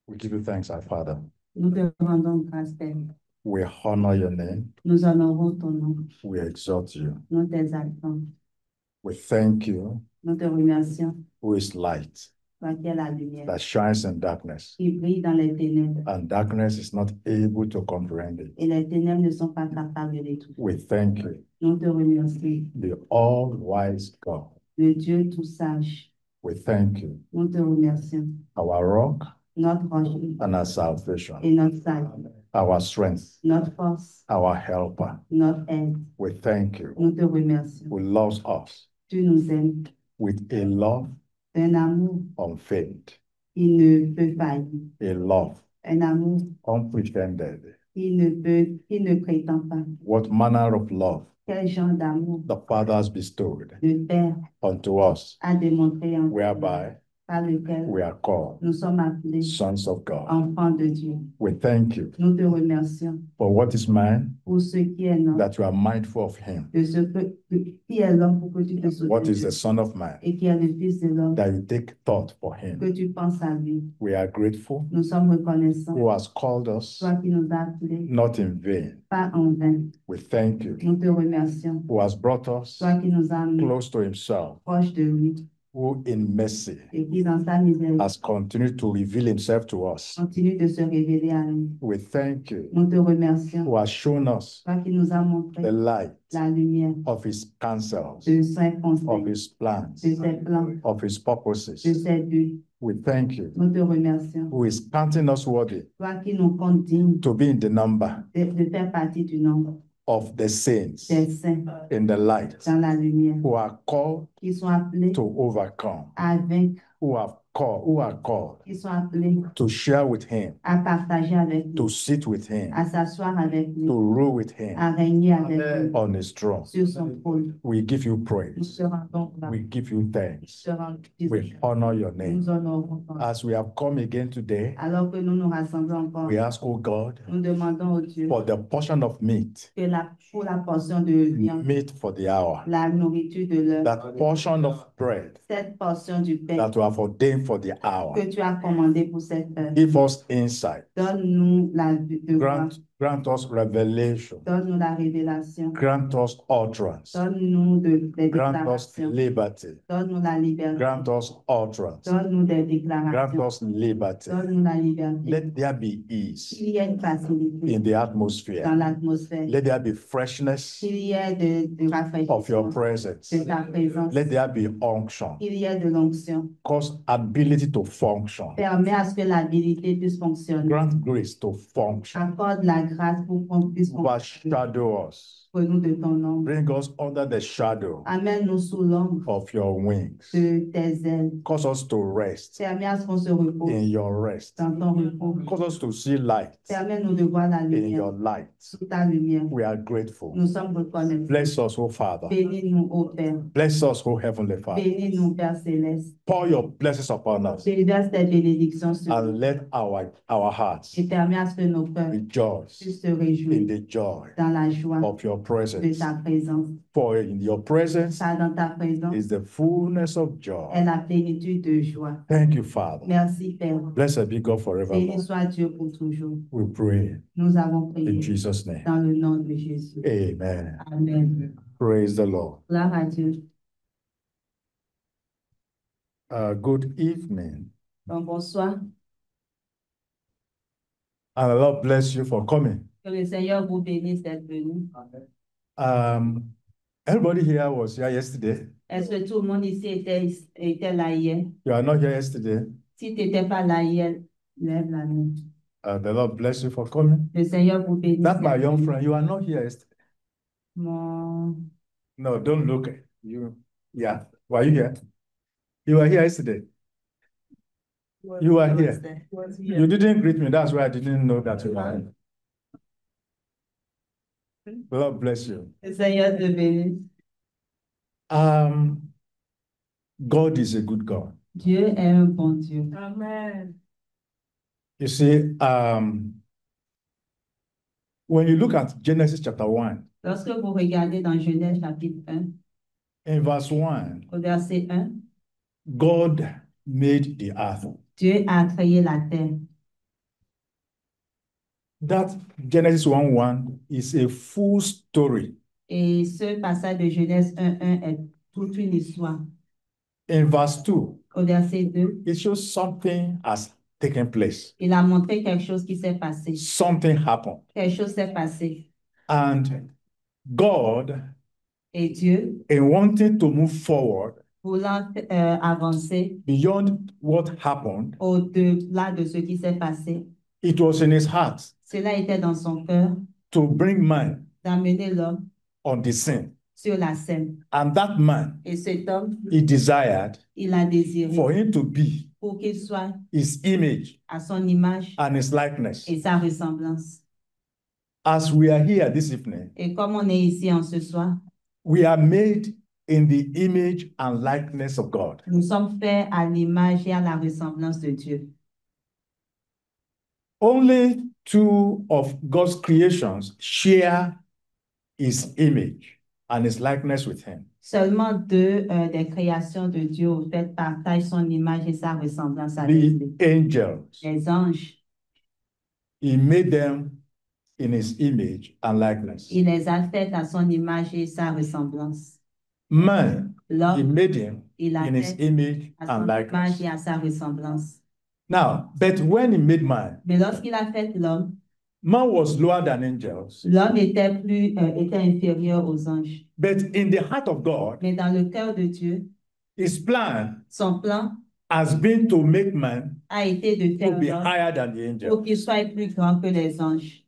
We give you thanks, our Father. Nous te rendons grâce, Père. We honor your name. Nous honorons ton nom. We exalt you. Nous t'exaltons. We thank you, Nous te remercions. who is light, Toi qui es la lumière, that shines in darkness, qui brille dans les ténèbres, and darkness is not able to comprehend it. et les ténèbres ne sont pas capables de tout. We thank you, Nous te remercions. the all-wise God. Le Dieu tout sage, We thank you, nous te remercions. our rock Notre rocher and our salvation, et notre salut, our strength, notre force, our helper. notre aide. We thank you, Nous te remercions. who loves us Tu nous aimes with a love d'un amour unfeigned, qui ne peut faillir, a love un amour unpretended. qui ne prétend pas. What manner of love Quel genre d'amour the Father has bestowed le Père unto us, a démontré en whereby par lequel we are called nous sommes appelés sons of God. enfants de Dieu. We thank you Nous te remercions for what is man, pour ce qui est notre, that you are mindful of him. de ce qui est l'homme pour que tu te What is soutiennes the Son of Man, et qui est le Fils de l'homme, that you take thought for him. que tu penses à lui. We are grateful, Nous sommes reconnaissants. who has called us Toi qui nous as appelés, not in vain. pas en vain. We thank you, Nous te remercions. who has brought us Toi qui nous as mis close to himself, proche de lui who in mercy et qui dans sa misère has continued to reveal himself to us. continue de se révéler à nous. We thank you, Nous te remercions. who has shown us Toi qui nous as montré the light la lumière of his counsels, de ses of conseils, his plans, de ses plans, of his de purposes. ses buts. We thank you, Nous te remercions. who is counting us worthy Toi qui nous comptes dignes to be in the number de faire partie du nombre of the saints des saints in the light, dans la lumière, who are called qui sont appelés to overcome, à vaincre, who are called qui sont appelés to share with him, à partager avec to lui, sit with him, à s'asseoir avec lui, to rule with him à régner avec lui on his throne. sur son trône. We give you Nous praise. te rendons grâce. We give you thanks. Nous te rendons We honor your name. Nous honorons ton nom. As we have come again today, Alors que nous nous rassemblons encore, we ask, oh God, nous demandons au Dieu for the portion of meat, que pour la portion de viande, meat for the hour, la nourriture de l'heure, that portion of bread cette portion du pain that you have ordained for the hour, que tu as commandé pour cette heure, give us insight, donne-nous la vue de voir, grant us revelation, donne-nous la révélation, grant us utterance, donne-nous des grant us déclarations, liberty, donne-nous la liberté, grant us utterance, donne-nous des grant déclarations, us liberty. donne-nous la liberté. Let there be ease Qu'il y ait une facilité in the dans atmosphere. l'atmosphère, Let there be freshness qu'il y ait de of your rafraîchissement presence. de ta présence, Let there be unction. qu'il y ait de l'onction. Cause ability to function. Permets à ce que l'habilité puisse fonctionner. Grant grace to function. Accorde la grâce pour qu'on puisse fonctionner. Overshadow us. Pour nous de ton nom. Bring us under the shadow Amène-nous sous l'ombre of your wings. de tes ailes. Cause us to rest Permets à ce qu'on se repose in your rest. dans ton repos. Cause us to see light Permets-nous de voir la in your lumière light. sous ta lumière. We are grateful. Nous sommes reconnaissants. Bless us, O Father. Bénis-nous, ô Père. Bless us, O Heavenly Father. Bénis-nous, Père céleste. Pour your blessings upon us Déverse tes bénédictions sur nous and let our hearts et permets à ce que nos cœurs rejoice puissent se in réjouir the joy dans la joie of your de presence. ta présence. For in your presence Car dans ta présence is the fullness of est joy. la plénitude de joie. Thank you, Father. Merci, Père. Blessed be God forever. Béni soit Dieu pour toujours. We pray Nous avons in prié Jesus' name. dans le nom de Jésus. Amen. Amen. Praise the Lord. Gloire à Dieu. Good evening. Donc, bonsoir. And the Lord bless you for coming. Que le Seigneur vous bénisse d'être venu. Everybody here was here yesterday. Est-ce que tout le monde ici était là hier? You are not here yesterday. Si tu n'étais pas là hier, lève la main. The Lord bless you for coming. Le Seigneur vous bénisse. That's my d'être young venu. friend. You are not here yesterday. Mon... No, don't look. You, yeah. Were you here? You were here yesterday. You were here. You didn't greet me. That's why I didn't know that you were here. The Lord bless you. Le Seigneur te bénisse. God is a good God. Dieu est un bon Dieu. Amen. You see, when you look at Genesis chapter 1, Lorsque vous regardez dans Genèse chapitre 1, in verse 1, au verset 1, God made the earth. Dieu a créé la terre. That Genesis 1:1 is a full story. Et ce passage de Genèse 1:1 est toute une histoire. In verse 2, Au verset 2, it shows something has taken place. il a montré quelque chose qui s'est passé. Something happened. Quelque chose s'est passé. And God, Et Dieu, in wanting to move forward voulant avancer beyond what happened, au-delà de ce qui s'est passé, it was in his heart cela était dans son cœur to bring man d'amener l'homme on the scene. sur la scène. And that man, Et cet homme, he desired il a désiré for him to be pour qu'il soit his image à son image and his likeness. et sa ressemblance. As we are here this evening, Et comme on est ici en ce soir, we are made in the image and likeness of God. nous sommes faits à l'image et à la ressemblance de Dieu. Only two of God's creations share his image and his likeness with him. Seulement deux des créations de Dieu au fait partagent son image et sa ressemblance avec lui. The angels, Les anges, he made them in his image and likeness. il les a faits à son image et sa ressemblance. Man, he L'homme, made him il a in his fait image à son and image likeness. et à sa ressemblance. Now, but when he made man, Mais lorsqu'il a fait l'homme, man was lower than angels. l'homme était inférieur aux anges. But in the heart of God, Mais dans le cœur de Dieu, his plan son plan has been to make man a été de to faire be l'homme higher than the pour angels. qu'il soit plus grand que les anges.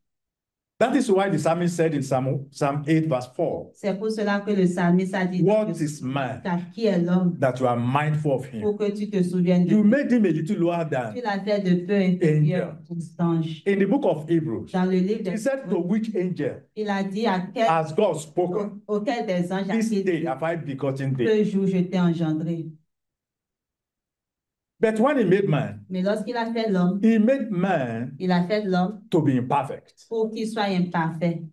That is why the psalmist said in Psalm 8, verse 4, C'est pour cela que le psalmiste a dit, what is man car qui est l'homme that you are mindful of him? pour que tu te souviennes de You lui? made him a little lower Tu than. l'as fait de peu inférieur aux anges. In the book of Hebrews, Dans le livre he said to which angel il a dit à quel, has God spoken? auquel des anges This a-t-il day dit, have I begotten thee. ce jour je t'ai engendré. But when he made man, Mais lorsqu'il a fait l'homme, he made man il a fait l'homme to be imperfect, pour qu'il soit imparfait,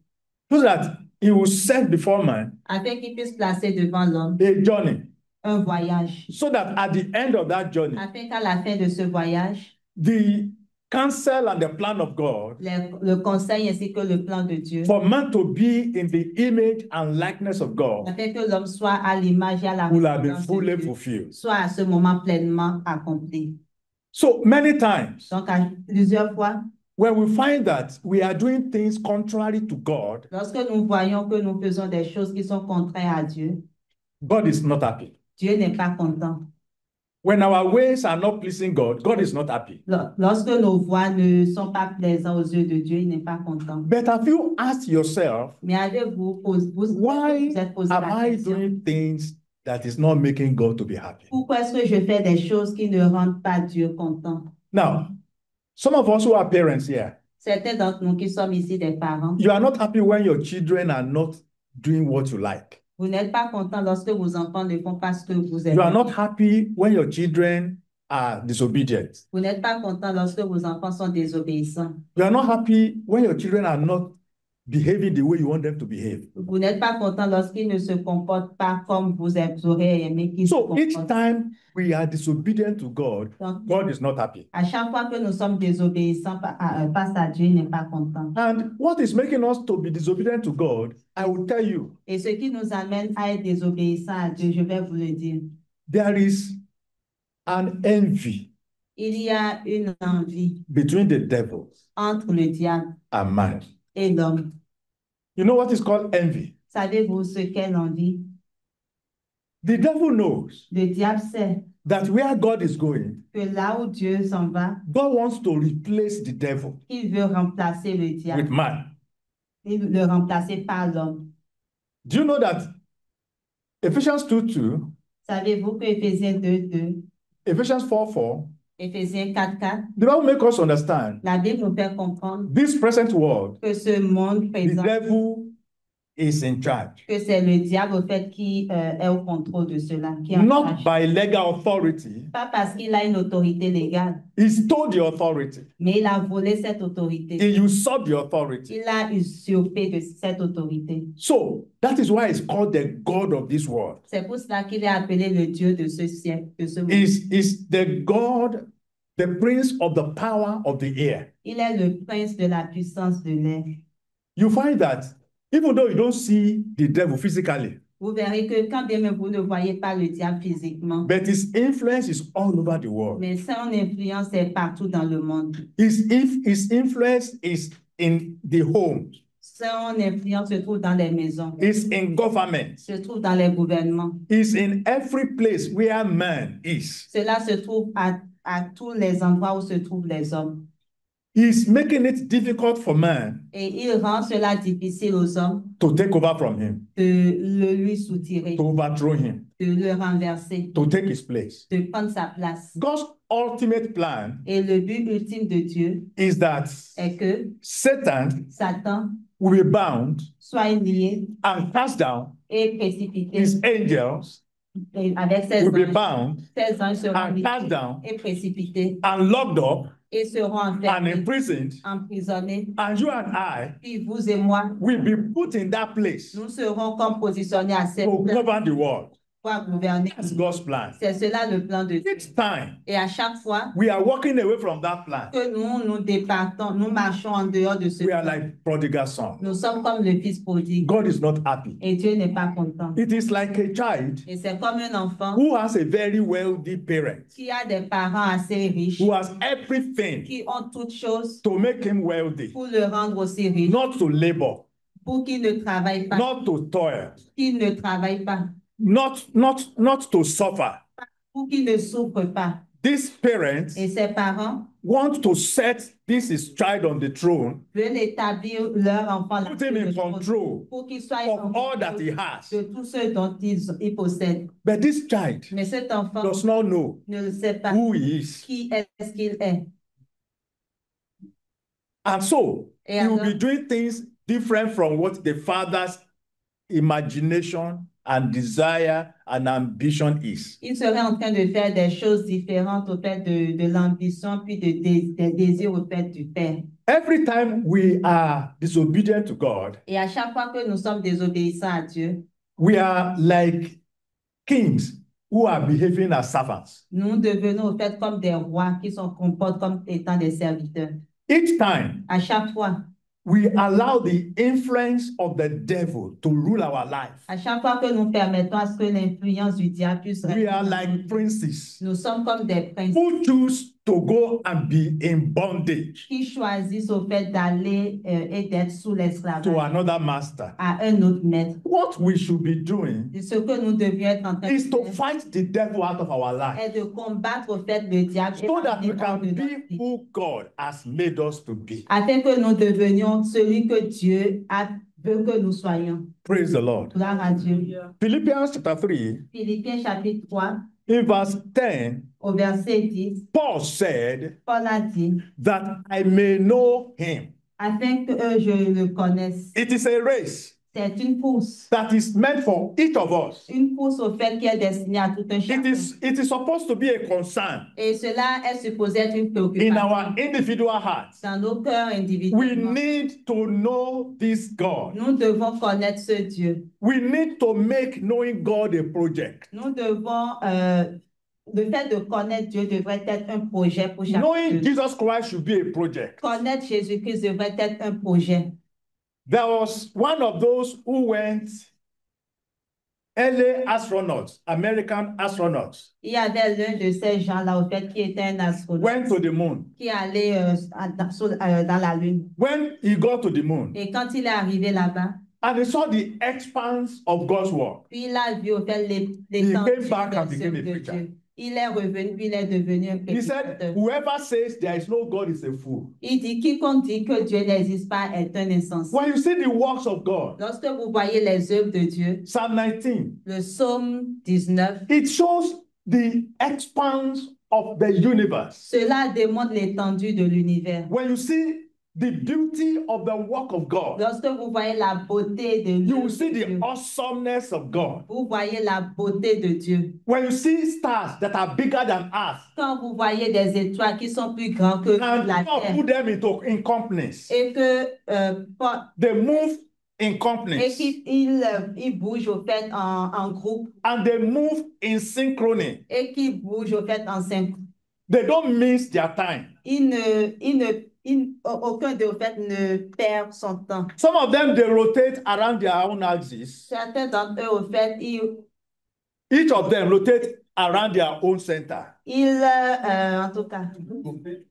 so that he will set before man afin qu'il puisse placer devant l'homme a journey, un voyage, so that at the end of that journey, afin qu'à la fin de ce voyage, the counsel and the plan of God le conseil ainsi que le plan de Dieu, for man to be in the image and likeness of God afin que l'homme soit à l'image et à la will have been ressemblance de fully Dieu, fulfilled. soit à ce moment pleinement accompli. So many times, Donc, à plusieurs fois, when we find that we are doing things contrary to God, lorsque nous voyons que nous faisons des choses qui sont contraires à Dieu, God is not happy. Dieu n'est pas content. When our ways are not pleasing God, God is not happy. Lorsque nos voies ne sont pas plaisantes aux yeux de Dieu, il n'est pas content. But have you asked yourself, Mais avez-vous why vous êtes posé am la I question, doing things that is not making God to be happy? pourquoi est-ce que je fais des choses qui ne rendent pas Dieu content? Now, some of us who are parents here, Certains d'entre nous qui sommes ici des parents, you are not happy when your children are not doing what you like. vous n'êtes pas content lorsque vos enfants ne font pas ce que vous You are aimez. not happy when your children are disobedient. Vous n'êtes pas content lorsque vos enfants sont désobéissants. You are not happy when your children are not behaving the way you want them to behave. Vous n'êtes pas content lorsqu'ils ne se comportent pas comme vous aurez aimé qu'ils se So each comportent. time we are disobedient to God, Donc, God is not happy. à chaque fois que nous sommes désobéissants face à Dieu, il n'est pas content. And what is making us to be disobedient to God, I will tell you, Et ce qui nous amène à être désobéissants à Dieu, je vais vous le dire. there is an envy Il y a une envie between the devil entre le diable and man. et l'homme. You know what is called envy? Savez-vous ce qu'est l'envie? The devil knows Le diable sait that where God is going, que là où Dieu s'en va, God wants to replace the devil il veut remplacer le with diable. man. Il veut le remplacer par l'homme. Do you know that Ephesians 2:2, Savez-vous que Éphésiens 2:2, Ephesians 4:4, Éphésiens 4:4, the Bible makes us understand la Bible nous fait comprendre this present world, que ce monde the présent, devil is in charge. que c'est le diable au fait qui est au contrôle de cela, qui est en Not charge. by legal authority. Pas parce qu'il a une autorité légale, He stole the authority. mais il a volé cette autorité. He usurped the authority. Il a usurpé de cette autorité. So that is why it's called the God of this world. C'est pour cela qu'il est appelé le Dieu de ce siècle, de ce monde. Is the God the prince of the power of the air. Il est le prince de la puissance de l'air. You find that even though you don't see the devil physically, Vous verrez que quand bien même vous ne voyez pas le diable physiquement, but his influence is all over the world. mais son influence est partout dans le monde. His influence is in the home. Son influence se trouve dans les maisons, It's in government. se trouve dans les gouvernements. It's in every place where man is. Cela se trouve à tous les endroits où se trouvent les hommes. He's making it difficult for man Et il rend cela difficile aux hommes to take over from him, de le lui soutirer, to overthrow him, de le renverser, to take his place. de prendre sa place. God's ultimate plan Et le but ultime de Dieu is that est que Satan Satan will be bound soit lié and cast down. et précipité. His angels Et avec ses will be anges, bound ses anges seront and cast liés down et précipités and locked up et seront and enfermés, imprisoned. emprisonnés. And you and I Puis vous et moi, will be put in that place nous serons comme positionnés à cette to place govern the world. pour gouverner. That's God's plan. C'est cela le plan de Dieu. Each time Et à chaque fois we are walking away from that plan, que nous départons, nous marchons en dehors de ce we are plan. like prodigal son. Nous sommes comme le fils prodigue God is not happy. et Dieu n'est pas content. It is like a child Et c'est comme un enfant who has a very wealthy parent, qui a des parents assez riches, who has everything qui ont toutes choses to make him wealthy, pour le rendre aussi riche, not to labor, pour qu'il ne travaille pas, not to toil, qu'il ne travaille pas, not to suffer. pour qu'il ne souffre pas. These parents Et ses parents want to set this his child on the throne, veulent établir leur enfant là put him in control pour qu'il soit of en all that contrôle he has. de tout ce dont il possède. But this child Mais cet enfant does not know ne le sait pas who he is. qui est-ce qu'il est. And so Et he will alors, be doing things different from what the father's imagination and desire and ambition is. il serait en train de faire des choses différentes au fait de l'ambition puis des désirs au fait du Père. Every time we are disobedient to God, Et à chaque fois que nous sommes désobéissants à Dieu, we are like kings who are behaving as servants. nous devenons au fait comme des rois qui se comportent comme étant des serviteurs. Each time À chaque fois, we allow the influence of the devil to rule our life, à chaque fois que nous permettons à ce que l'influence du diable puisse we are régner, like princes nous sommes comme des princes who choose to go and be in bondage qui choisissent au fait d'aller et d'être sous to l'esclavage another master. à un autre maître. What we should be doing Et ce que nous devions être en train de is to faire fight the devil out of our life est de combattre au fait le diable et so that we l'amener hors can de notre be vie, who God has made us to be. afin que nous devenions celui que Dieu veut que nous soyons. Praise the Lord. Gloire à Dieu. Philippians chapter 3, Philippiens chapitre 3, in verse 10, au verset 10, Paul said Paul a dit, that I may know him. afin que je le connaisse. It is a race C'est une course. that is meant for each of us. Une course au fait qui est destinée à tout un chacun. It is supposed to be a concern Et cela est supposé être une in préoccupation our individual hearts. dans nos cœurs We individuellement. need to know this God. Nous devons connaître ce Dieu. We need to make knowing God a project. Nous devons, le fait de connaître Dieu devrait être un projet pour chacun. Knowing Jesus Christ should be a project. Connaître Jésus-Christ devrait être un projet. There was one of those who went, early astronauts, American astronauts, Il y avait l'un de ces gens-là, au fait, qui était un astronaute, went to the moon. qui allait dans la Lune. When he got to the moon Et quand il est arrivé là-bas, and he saw the expanse of God's work, puis il a vu au fait came l'étendue back and des became a œuvres de preacher. Dieu. Il est revenu, puis il est devenu un he said, prédicateur. whoever says there is no God is a fool. Il dit, quiconque dit que Dieu n'existe pas est un insensé. When you see the works of God, Lorsque vous voyez les œuvres de Dieu, Psalm 19, le psaume 19, it shows the expanse of the universe. cela démontre l'étendue de l'univers. When you see the beauty of the work of God, Lorsque vous voyez la beauté de you will l'œuvre see de the Dieu, awesomeness of God. vous voyez la beauté de Dieu. When you see stars that are bigger than us, Quand vous voyez des étoiles qui sont plus grandes que and la God terre, put them in companies, et que they move in et companies, qu'ils bougent au fait en groupe, and they move in synchrony. et qu'ils bougent au fait en They don't miss their time. Aucun de vous fait ne perd son temps. Some of them, they rotate around their own axis. Certains d'entre eux, au fait, Each of them rotate around their own center. En tout cas,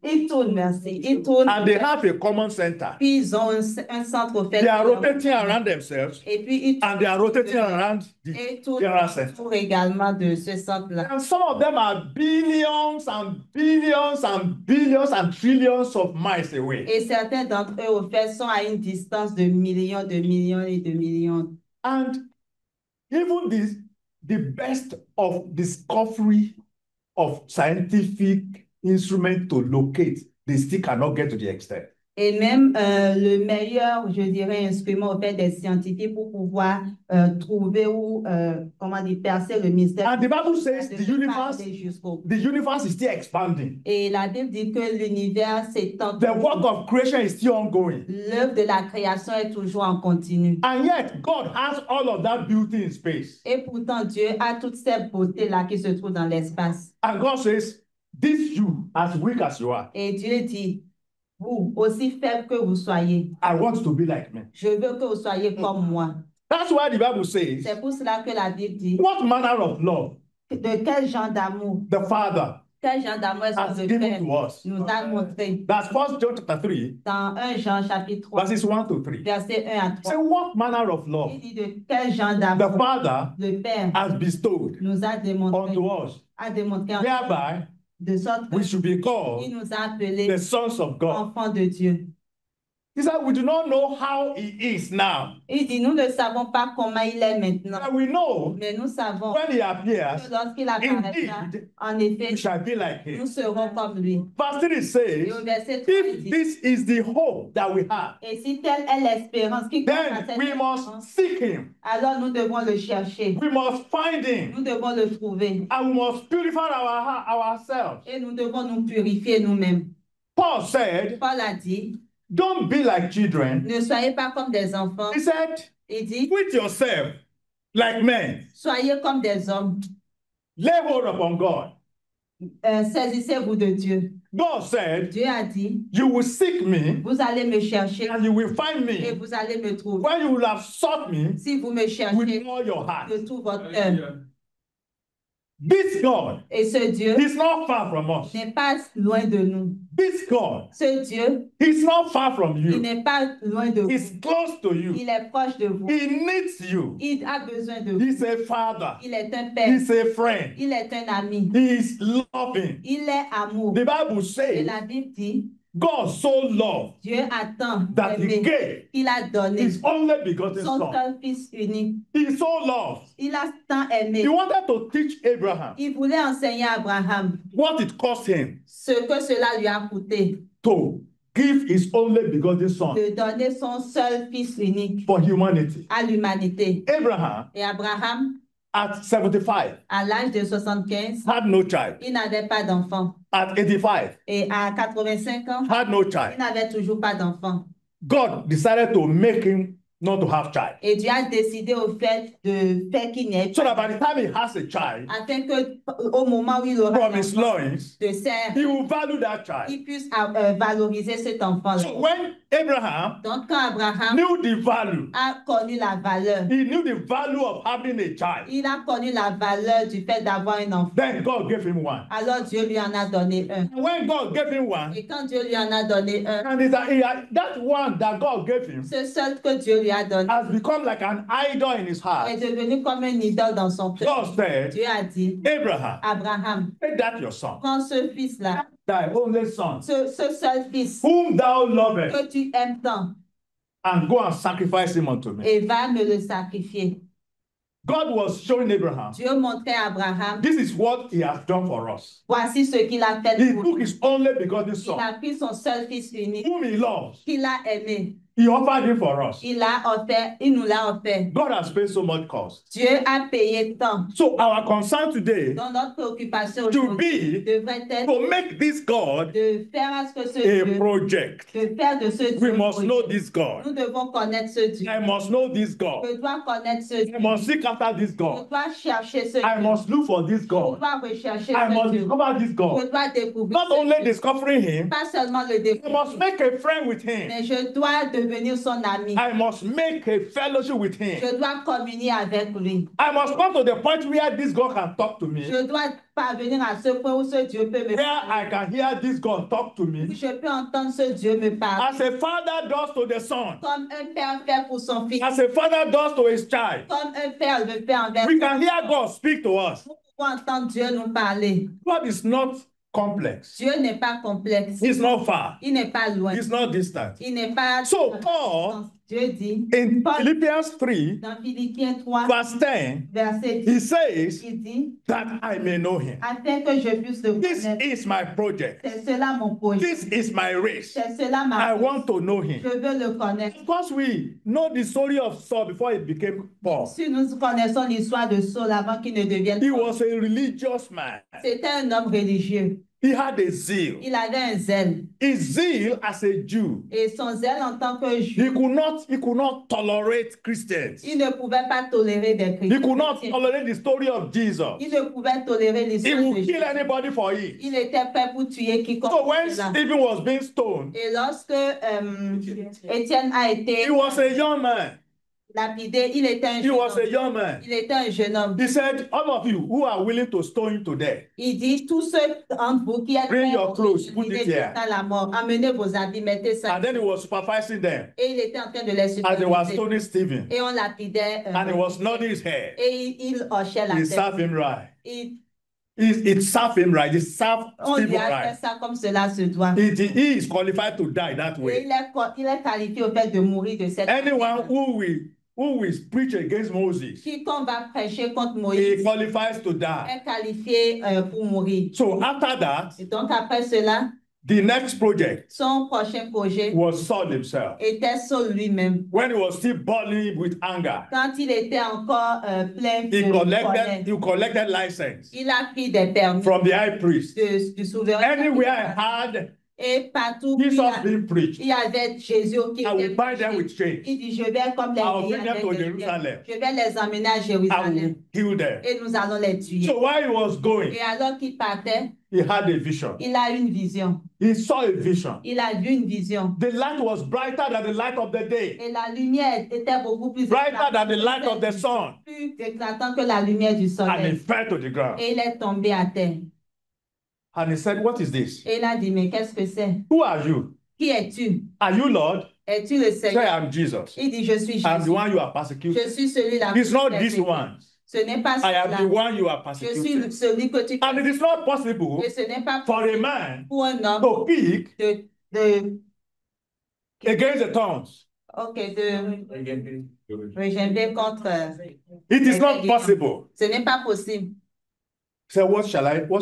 ils tournent, merci. Ils tournent. And they have a common center. Puis ils ont un centre au fait. They are rotating around themselves. Et puis and they are rotating around the general center. Également de ce centre-là. And some of them are billions and billions and billions and trillions of miles away. Et certains d'entre eux, au fait, sont à une distance de millions et de millions. And even the best of discovery of scientific instruments to locate, they still cannot get to the extent. Et même le meilleur, je dirais, instrument au fait des scientifiques pour pouvoir trouver ou, comment dire, percer le mystère. And the Bible says the universe is still expanding. Et la Bible dit que l'univers s'étend. The work of creation is still ongoing. L'œuvre de la création est toujours en continu. And yet, God has all of that beauty in space. Et pourtant, Dieu a toute cette beauté-là qui se trouve dans l'espace. And God says, this you, as weak as you are. Et Dieu dit, vous, aussi faible que vous soyez, I want to be like me. Je veux que vous soyez comme moi. That's why the Bible says, c'est pour cela que la Bible dit, what manner of love de quel genre d'amour, the Father quel genre d'amour est-ce has que le given Père to us. nous a montré. That's 1 John chapter 3, Dans 1 Jean chapitre 3, verses 1 to 3. verset 1 à 3. Say, what manner of love Il dit de quel genre the d'amour Father le Père has bestowed nous a démontré, unto us, whereby de sorte we should be qu'il called nous a appelés the sons of God. enfants de Dieu. He said, we do not know how he is now. Il dit, nous ne savons pas comment il est maintenant. But we know Mais nous savons when he appears, que lorsqu'il apparaîtra, indeed, en effet, we shall be like nous him. serons comme lui. Verse 3 says, Et au verset 3, il if dit, this is the hope that we have, et si telle est l'espérance qui compte à then cette we espérance, must seek him. alors nous devons le chercher. We must find him. Nous devons le trouver. And we must purify ourselves. Et nous devons nous purifier nous-mêmes. Paul said, Paul a dit, don't be like children. ne soyez pas comme des enfants. He said, Il dit, quit yourself like men. soyez comme des hommes. Lay hold upon God. Saisissez-vous de Dieu. God said, Dieu a dit, you will seek me vous allez me chercher and you will find et me vous allez me trouver. when you will have sought me Si vous me with cherchez all your heart. de tout votre cœur. This God Et ce Dieu is not far from us. n'est pas loin de nous. This God Ce Dieu, is not far from il you. n'est pas loin de He's vous. close to you. Il est proche de vous. He needs you. Il a besoin de vous. He's a father. Il est un père. He's a friend. Il est un ami. He is loving. Il est amour. The Bible Et says la Bible dit, God so loved Dieu a tant that he aimé gave qu'il a donné his only begotten son son. seul fils unique. He so loved. Il a tant aimé. He wanted to teach Abraham Il voulait enseigner à Abraham what it cost him ce que cela lui a coûté to give his only begotten son de donner son seul fils unique for humanity. à l'humanité. Abraham, Et Abraham, at 75, à l'âge de 75, had no child. il n'avait pas d'enfant. At 85, Et à 85 ans, had no il child. n'avait toujours pas d'enfant. God decided to make him not to have child. Et Dieu a décidé au fait de faire qu'il n'y ait So pas, that by the time he has a child afin que au moment où il aura from his l'enfant loins, de serre, he will value that child. il puisse valoriser cet enfant-là. So when Abraham Donc quand Abraham knew the value, a connu la valeur, he knew the value of having a child, il a connu la valeur du fait d'avoir un enfant. then God gave him one. Alors Dieu lui en a donné un. And when God gave him one, Et quand Dieu lui en a donné un, and that one that God gave him ce seul que Dieu lui a donné has become like an idol in his heart. est devenu comme un idole dans son cœur. God said, Dieu a dit, Abraham, Abraham, take that your son, prends ce fils-là, thy only son, ce seul fils whom thou lovest, que tu aimes tant, and go and sacrifice him unto me. et va me le sacrifier. God was showing Abraham, Dieu montrait à Abraham, this is what he has done for us. voici ce qu'il a fait He pour took nous. his only begotten Il son, a pris son seul fils unique whom he loves, qu'il a aimé, He offered it for us. Il nous l'a offert. God has paid so much cost. Dieu a payé tant. So our concern today Donc notre préoccupation to be devrait être to make this God de faire à ce que ce a Dieu, project. de faire de ce We Dieu must know projet. this God. Nous devons connaître ce Dieu. I must know this God. Je dois connaître ce Dieu. I must seek after this Je God. dois chercher ce I Dieu. must look for this Je God. dois rechercher I ce must Dieu. discover this Je God. dois découvrir Not ce only Dieu. discovering Him, Pas seulement le I must découvrir, make a friend with Him. mais je dois devenir son ami. I must make a fellowship with Him. Je dois communier avec lui. I must come to the point where this God can talk to me, Je dois parvenir à ce point où ce Dieu peut me where I parler. can hear this God talk to Où me, je peux entendre ce Dieu me parler. as a father does to the son, Comme un père fait pour son fils. as a father does to his child. Comme un père le fait envers We can hear God speak to us. nous pouvons entendre Dieu nous parler. God is not complex. Dieu n'est pas complexe. He's not far. Il n'est pas loin. He's not distant. Il n'est pas... So Paul, Dieu dit, in Paul, Philippians 3, dans Philippiens 3, verse 10, verset 10, he says il dit, that I may know him. afin que je puisse le This connaître. is my project. C'est cela mon projet. This is my race. C'est cela ma I race. want to know Je him. veux le connaître. Of course, we know the story of Saul before he became Paul. Si nous connaissons l'histoire de Saul avant qu'il ne devienne He Paul, was a religious man. c'était un homme religieux. He had a zeal. Il avait un zèle. His zeal as a Jew. Et son zèle en tant que He juif, could not tolerate Christians. il ne pouvait pas tolérer des He chrétiens. could not tolerate the story of Jesus. Il ne pouvait tolérer He l'histoire de would kill Jésus. anybody for it. Il était prêt pour tuer quiconque. So when était là. Stephen was being stoned, Et lorsque Étienne a été he was a young man. lapidé, il était un He jeune was a homme. young man. Il était un jeune homme. He said, all of you who are willing to stone him to death, Il dit, tous ceux d'entre vous qui êtes Bring prêts your à clothes, put it mener here. à la mort, amenez vos habits, mettez ça. and then he was supervising them Et il était en train de les as they were superviser. stoning Stephen. Et on lapidait. And he was nodding his head. Et il hochait la It tête. served him right. Il- It served him right. It served On lui Stephen a fait right. ça comme cela se doit. He is qualified to die that Et way. il est qualifié au fait de mourir de cette Anyone manière. who will preach against Moses, Quiconque va prêcher contre he Moïse qualifies to die. est qualifié pour mourir. So after that, Et donc après cela, the next project son prochain projet was Saul himself. était Saul lui-même. When he was still burning with anger, Quand il était encore plein de colère, he collected license il a pris des permis from the high priest. du souverain. Anywhere I had Et partout où Jesus being preached, il y avait Jésus qui I will était bind them prêché. with chains. Il dit, je vais comme les I will lier bring them avec to des Jerusalem. liens. Je vais les emmener à I Jérusalem. will kill them. Et nous allons les tuer. So while he was going, Et alors qu'il partait, he had a vision. il a eu une vision. He saw a vision. Il a vu une vision. The light was brighter than the light of the day, Et la lumière était beaucoup plus brighter than the light of the sun, plus éclatant que la lumière du and he soleil. fell to the ground. Et il est tombé à terre. And he said, "What is this? Et il a dit, mais qu'est-ce que c'est? Who are you? Qui es-tu? Are you Lord?" Es-tu le Say, Seigneur? "I'm Jesus. Il dit, je suis I'm the Jésus. one you are persecuting. Je suis celui-là. It's not que tu this persécutes. one. Ce n'est pas I am the celui-là. one you are Je suis persecuting." celui que tu And it is not possible Et ce n'est pas for a man pour un homme to kick de against the tongues. regimber contre. It is not possible. Ce n'est pas possible. Say, what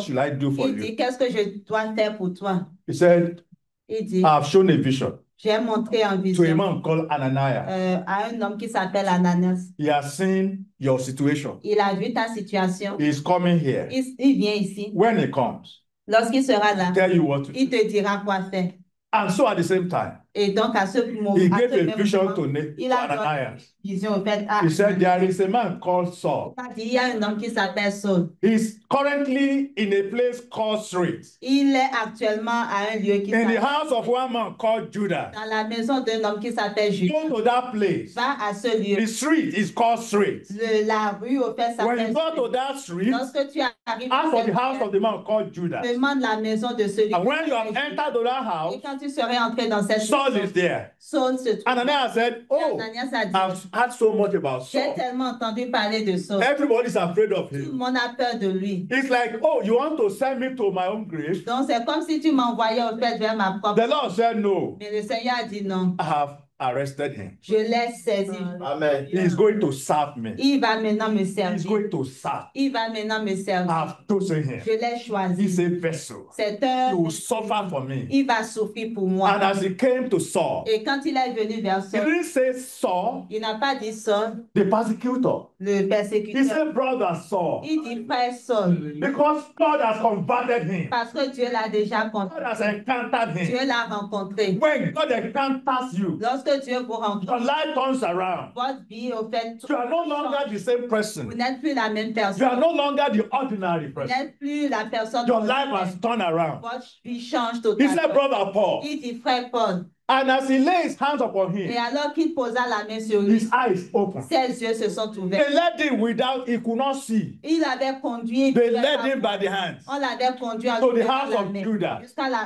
should I do for Il dit, you? qu'est-ce que je dois faire pour toi? He said, Il dit, I have shown a vision j'ai montré en to a vision man called Ananias. à un homme qui s'appelle Ananias. He has seen your situation. Il a vu ta situation. He is coming here. Il vient ici. When he comes, Lorsqu'il sera là, tell you what to do. il te dira quoi faire. And so at the same time, Et donc, à ce moment, he à gave ce a même vision moment, to il a donné Ananias. une vision au fait à He said, there is a man called Saul. il a dit, il y a un homme qui s'appelle Saul. He's currently in a place called Street, Il est actuellement à un lieu qui in the s'appelle house of one man called Judah. dans la maison d'un homme qui s'appelle Judas. Go to that place. Va à ce lieu. The street is called Street. La rue au fait When s'appelle you go to Judas. that street, Lorsque tu arrives ask for the cette house rue, of the man called Judah. demande la maison de celui And when qui you have s'appelle entered to that Judas. house, Et quand tu serais entré dans cette Saul maison, is there. Saul se trouve. Ananias said, oh, Ananias a dit, I've heard so much about j'ai Saul. tellement entendu parler de Saul. Everybody's afraid of Tout le him. monde a peur de lui. It's like, oh, you want to send me to my own grave? Donc, c'est comme si tu m'envoyais au fait vers ma propre. The Lord said, no, Mais le Seigneur a dit non. I have arrested him. Je l'ai saisi. Amen. He is going to serve me. Il va maintenant me He is servir. going to serve. Il va maintenant me servir. I've chosen him. Je l'ai choisi. He's a vessel. C'est He will un... suffer for me. Il va souffrir pour moi. And as he came to Saul, Et quand il est venu vers he Saul, didn't say Saul, il n'a pas dit Saul, the persecutor. le He persécuteur. said brother Saul, Il dit frère Saul, because God has converted him. parce que Dieu l'a déjà God rencontré. has encountered him. Dieu l'a rencontré. When God encounters you, Lorsque Dieu vous your rencontre, life turns around. votre vie, au fait, You are no longer the same vous person. n'êtes plus la même You are personne. no longer the ordinary Vous person. n'êtes plus la personne. Your life has turned around. Votre vie change He said, totalement. brother Paul. Il dit frère Paul. And as he laid his hands upon Et him, alors qu'il posa la main sur lui, his eyes opened. ses yeux se sont They ouverts. led him without, he could not see. Il avait conduit. They led him by the hands On l'avait conduit to the jusqu'à house la of main, Judah.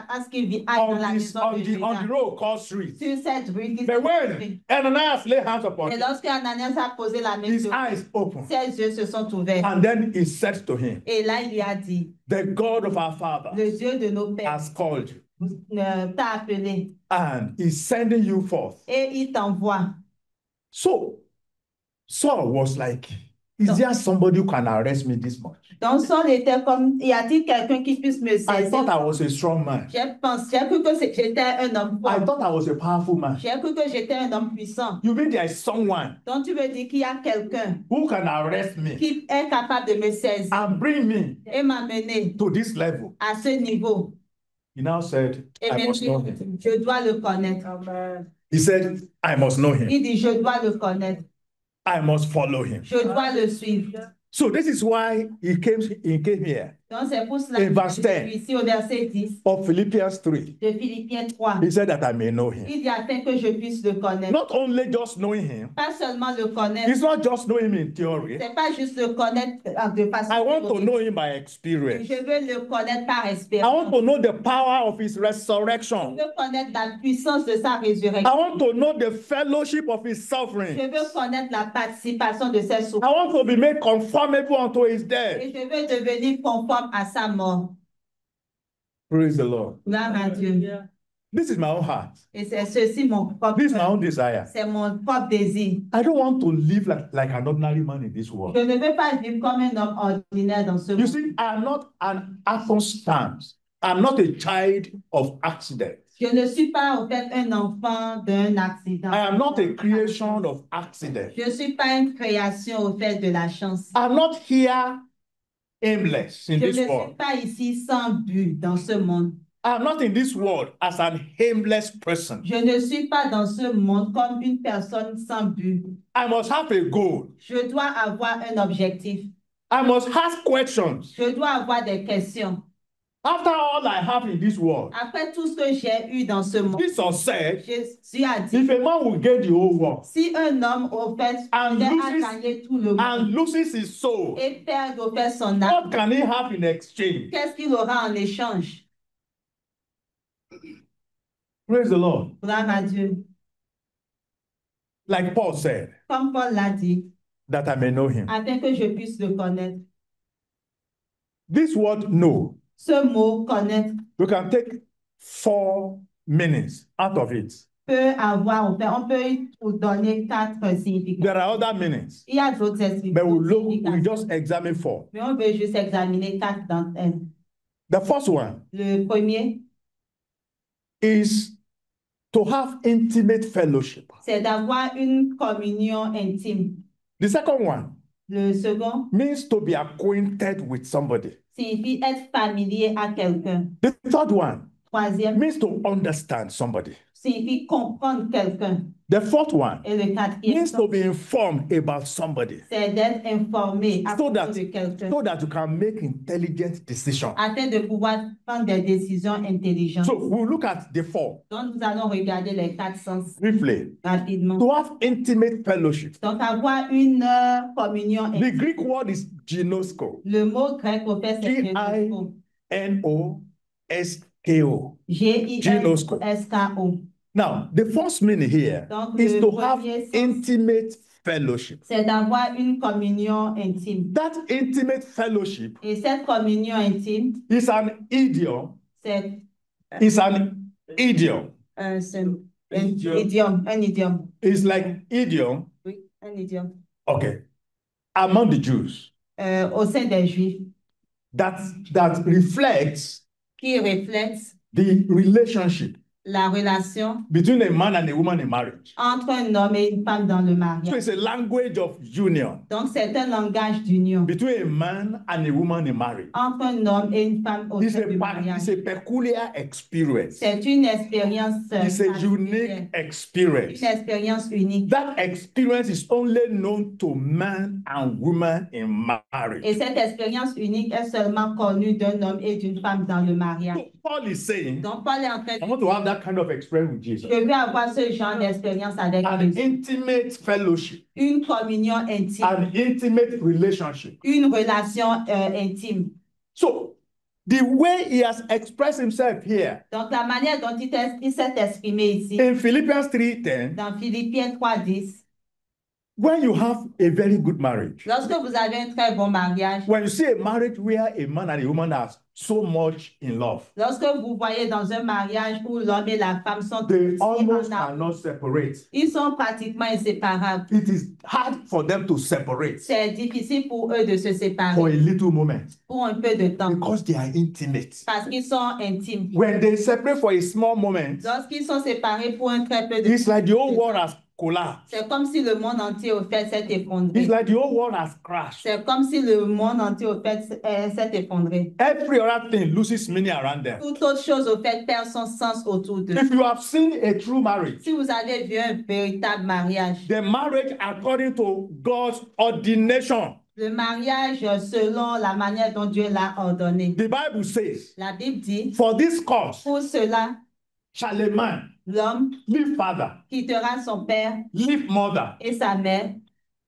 à ce qu'il aille dans la maison de On Judas. the road called street. Sur cette rue qui But when Ananias laid hands upon Et him, lorsque Ananias a posé la main his sur eyes opened. ses yeux se sont ouverts. And then he said to him, Et là, il lui a dit, the God of our father le Dieu de nos pères has called you t'a appelé and is sending you forth. et il t'envoie. So Saul was like, is there somebody who can arrest me this much? Donc, Saul était comme, y a-t-il quelqu'un qui puisse me I saisir? thought I was a strong man. J'ai cru que j'étais un homme I fort. thought I was a powerful man. J'ai cru que j'étais un homme puissant. You mean there is someone Donc, tu veux dire qu'il y a quelqu'un who can arrest me qui est capable de me saisir and bring me et m'amener to this level? à ce niveau. He now said, Et I must know maintenant, him. je dois le connaître. He said, I must know him. Il dit, je dois le connaître. I must follow him. Je dois le suivre. So this is why he came here Donc, c'est pour cela In que verse je 10. suis ici au verset 10 of Philippians 3. de Philippiens 3. He said that I may know him. Il dit afin que je puisse le connaître. Not only just knowing him, Pas seulement le connaître. it's not just knowing him in theory. C'est pas juste le connaître de façon I want to théorique. know him by experience. Je veux le connaître par I expérience. want to know the power of his Je resurrection. veux connaître la puissance de sa I résurrection. want to know the fellowship of his suffering. Je veux connaître la participation de ses I souffrances. want to be made conformable unto his death. Et je veux devenir conforme à sa mort. Praise the Lord. Gloire à Dieu. This is my own heart. Et c'est ceci mon propre, This is my own desire. c'est mon propre désir. I don't want to live like an ordinary man in this world. Je ne veux pas vivre comme un homme ordinaire dans ce You monde. see, I'm not an circumstance. I'm not a child of accident. Je ne suis pas au fait un enfant d'un accident. I am not a creation of accident. Je ne suis pas une création au fait de la chance. I'm not here aimless in Je ne this suis world. pas ici sans but dans ce monde. I'm not in this world as an aimless person. Je ne suis pas dans ce monde comme une personne sans but. I must have a goal. Je dois avoir un objectif. I must ask questions. Je dois avoir des questions. After all I have in this world, Après tout ce que j'ai eu dans ce monde, Jesus said, Jésus a dit, if a man will gain the whole world si un homme au fait And a loses- gagné tout le and monde loses his soul, et perd au fait son âme, what can he have in exchange? qu'est-ce qu'il aura en échange? Praise the Lord. Gloire à Dieu. Like Paul said, Comme Paul l'a dit, that I may know him. afin que je puisse le connaître. This word know, Ce mot connaître we can take 4 meanings out of it. peut avoir, au fait, on peut y donner 4 significats. There are other meanings, Il y a d'autres but we significats. just examine 4. Mais on veut juste examiner 4 d'entre elles. The first one Le premier, is to have intimate fellowship. c'est d'avoir une communion intime. The second one Le second means to be acquainted with somebody. signifie être familier à quelqu'un. The third one Troisième means to understand somebody. signifie comprendre quelqu'un. The fourth one Et le quatrième, means to be informed about somebody c'est d'être informé à so propos that, de quelqu'un so that you can make intelligent decisions. afin de pouvoir prendre des décisions intelligentes. So we'll look at the 4 Donc, nous allons regarder les 4 sens briefly. rapidement. To have intimate fellowship. Donc, avoir une communion The intime. Greek word is ginosko. Le mot grec au fait, c'est G-I-N-O-S-K-O. G-I-N-O-S-K-O. Now, the first meaning here Donc, is le to have premier sens, intimate fellowship. c'est d'avoir une communion intime. That intimate fellowship Et cette communion intime, is an idiom. c'est It's an idiom c'est Un idiome. It's like idiom. Oui, un idiome. Okay. Among the Jews. Au sein des Juifs. That reflects. Qui reflète. The relationship. La relation between a man and a woman in marriage. Entre un homme et une femme dans le mariage. So it's a language of union. Donc c'est un langage d'union. Between a man and a woman in marriage. Entre un homme et une femme au sein du mariage. It's a peculiar experience. C'est une expérience. It's a unique experience. Une expérience unique. That experience is only known to man and woman in marriage. Et cette expérience unique est seulement connue d'un homme et d'une femme dans le mariage. So Paul is saying, donc Paul est en train de I want to have that kind of experience with Jesus. Je veux avoir ce genre d'expérience avec An Jésus. intimate fellowship. Une communion intime. An intimate relationship. Une relation intime. So, the way he has expressed himself here. Donc la manière dont il s'est exprimé ici. In Philippians 3:10. Dans Philippiens 3:10. When you have a very good marriage. Lorsque vous avez un très bon mariage. When you see a marriage where a man and a woman are so much in love. Lorsque vous voyez dans un mariage où l'homme et la femme sont they almost cannot separate. Ils sont pratiquement inséparables. It is hard for them to separate. C'est difficile pour eux de se séparer. For a little moment. Pour un peu de temps. Because they are intimate. Parce qu'ils sont intimes. When they separate for a small moment. Lorsqu'ils sont séparés pour un très peu de temps. It's like the whole world has collapsed. C'est comme si le monde entier au fait s'est effondré. It's like the whole world has crashed. C'est comme si le monde entier au fait s'est effondré. Every other thing loses meaning around them. Toute autre chose au fait perd son sens autour d'eux. If you have seen a true marriage, si vous avez vu un véritable mariage, the marriage according to God's ordination. Le mariage selon la manière dont Dieu l'a ordonné. The Bible says. La Bible dit. For this cause. Pour cela. Shall a man. L'homme leave father, quittera son père leave mother, et sa mère,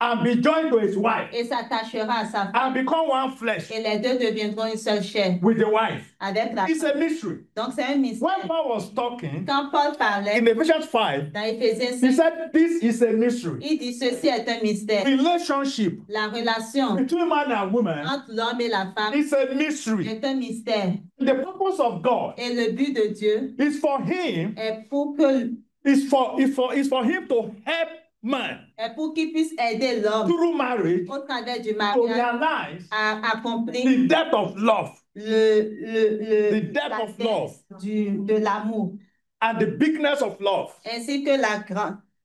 and be joined to his wife, et s'attachera à sa femme, and become one flesh, et les deux deviendront une seule chair with the wife. Avec la It's a mystery. Donc c'est un mystère. When Paul was talking, quand Paul parlait, in Ephesians 5, dans Éphésiens 5, he said this is a mystery. Il dit ceci est un mystère. Relationship la relation between man and woman entre l'homme et la femme is a mystery. est un mystère. The purpose of God et le but de Dieu is for him est pour que is for him to help man et pour qu'il puisse aider l'homme through marriage au travers du to mariage realize à accomplir the depth of love, the depth of love, de l'amour and the bigness of love, ainsi que la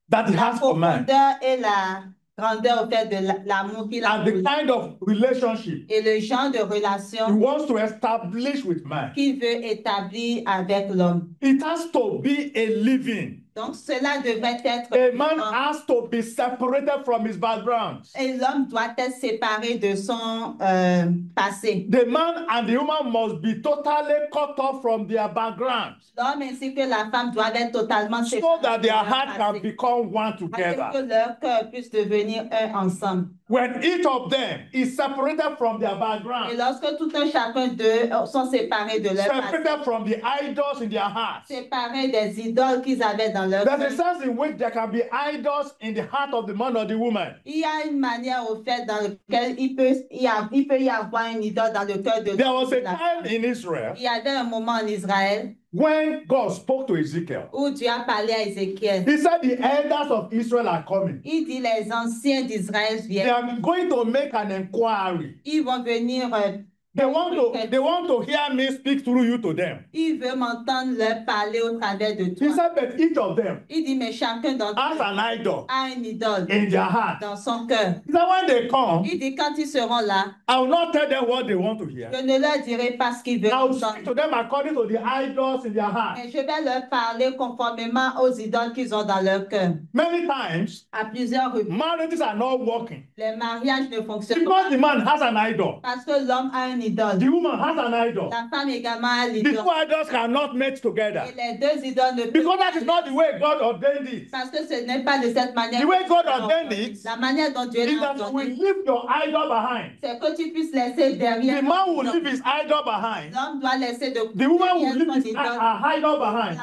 profondeur et la grandeur au fait de l'amour qu'il a and the kind of relationship et le genre de relation he wants to establish with man. Qu'il veut établir avec l'homme. It has to be a living. Donc cela devrait être. A man has to be separated from his background. Et l'homme doit être séparé de son passé. The man and the woman must be totally cut off from their background. L'homme ainsi que la femme doivent être totalement séparés. So that their heart can become one together. Afin que leur cœur puisse devenir un ensemble. When each of them is separated from their background. Et lorsque tout un chacun d'eux sont séparés de leur passé. Separated from the idols in their hearts. Séparés des idoles qu'ils avaient dans leur cœur. There's a sense in which there can be idols in the heart of the man or the woman. Il y a une manière au fait dans lequel il peut y avoir une idole dans le cœur de l'homme. There was a time in Israel. Il y avait un moment en Israël. When God spoke to Ezekiel, où Dieu a parlé à Ézéchiel, he said the elders of Israel are coming. Il dit les anciens d'Israël viennent. They are going to make an inquiry. Ils vont venir. They want to hear me speak through you to them. Il veut m'entendre leur parler au travers de toi. He said, but each of them Il dit mais chacun d'entre has an idol a une idole in their heart. Dans son cœur. He said, when they come, il dit quand ils seront là, I will not tell them what they want to hear. Je ne leur dirai pas ce qu'ils veulent I will entendre. speak to them according to the idols in their heart. Mais je vais leur parler conformément aux idoles qu'ils ont dans leur cœur. Many times, à plusieurs reprises, marriages are not working. Les mariages ne fonctionnent Because pas. the man has an idol. Parce que l'homme a une idole. The woman has an idol. La femme également a The l'idole. two idols cannot match together. Et les deux idoles ne peuvent Because that is not the way God ordained it. Parce que ce n'est pas de cette manière. The way God ordained it La manière dont Dieu is l'a that you will ordonné. leave your idol behind. C'est que tu puisses laisser derrière. The man will leave his idol behind. L'homme doit laisser de The woman will derrière leave son his idole. idol behind.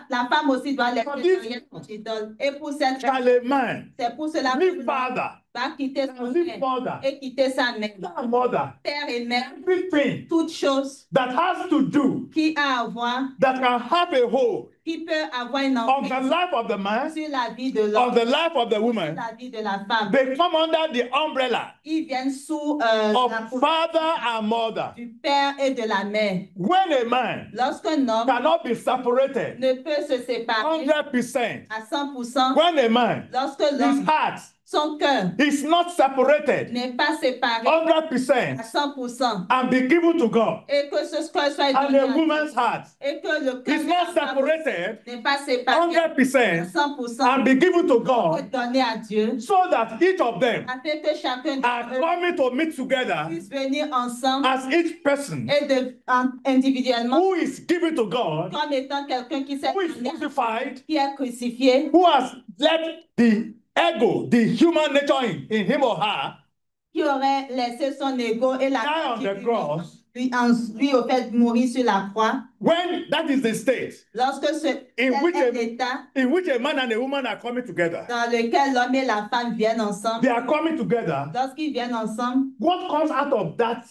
La femme aussi doit laisser For this- derrière son idole. Et pour cette Shall a man c'est pour cela leave father, va quitter son and leave père mother, et quitter sa mère, and mother, père et mère, everything toute chose that has to do, qui a à voir, that can have a hold qui peut avoir une on the emprise life of the man, sur la vie de on l'homme, the life of the sur woman, la vie de la femme. they come under the umbrella Ils viennent sous of la couverture father and mother. du père et de la mère. When a man Lorsqu'un homme cannot be separated ne peut se séparer 100%, à 100%, when a man, lorsque his l'homme, heart son cœur is not separated n'est pas séparé à 100% 100% and be given to God, et que ce cœur soit and donné a à Dieu, woman's heart et que le cœur is de not la femme separated n'est pas séparé à 100% 100% and be given to et God, donné à Dieu, so that each of them afin que chacun are d'eux coming to meet together puisse venir ensemble as each person et individuellement who is given to God, comme étant quelqu'un qui s'est who is donné à Dieu, crucified, qui est crucifié, who has left the ego, the human nature in him or her, qui aurait laissé son ego et la die on the cross. lui au fait de mourir sur la croix. When that is the state Lorsque tel in which est l'état in which a man and a woman are coming together, dans lequel l'homme et la femme viennent ensemble, they are coming together. lorsqu'ils viennent ensemble, What comes out of that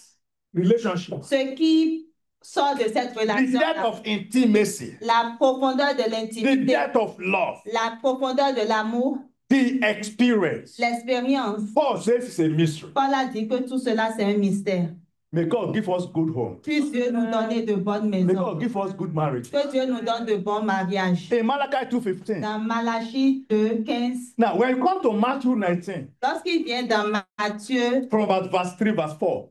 relationship? ce qui sort de cette The relation, depth of intimacy, la profondeur de the l'intimité, depth of love, la profondeur de l'amour, the experience. l'expérience. Paul says it's a mystery. Paul a dit que tout cela, c'est un mystère. May God give us good home. Puisse Dieu nous donner de bonnes May maisons. God give us good marriage. Que Dieu nous donne de bons mariages. In Malachi 2:15. Dans Malachie 2, 15, Now, when you come to Matthew 19, lorsqu'il vient dans Matthieu, from about verse 3, verse 4,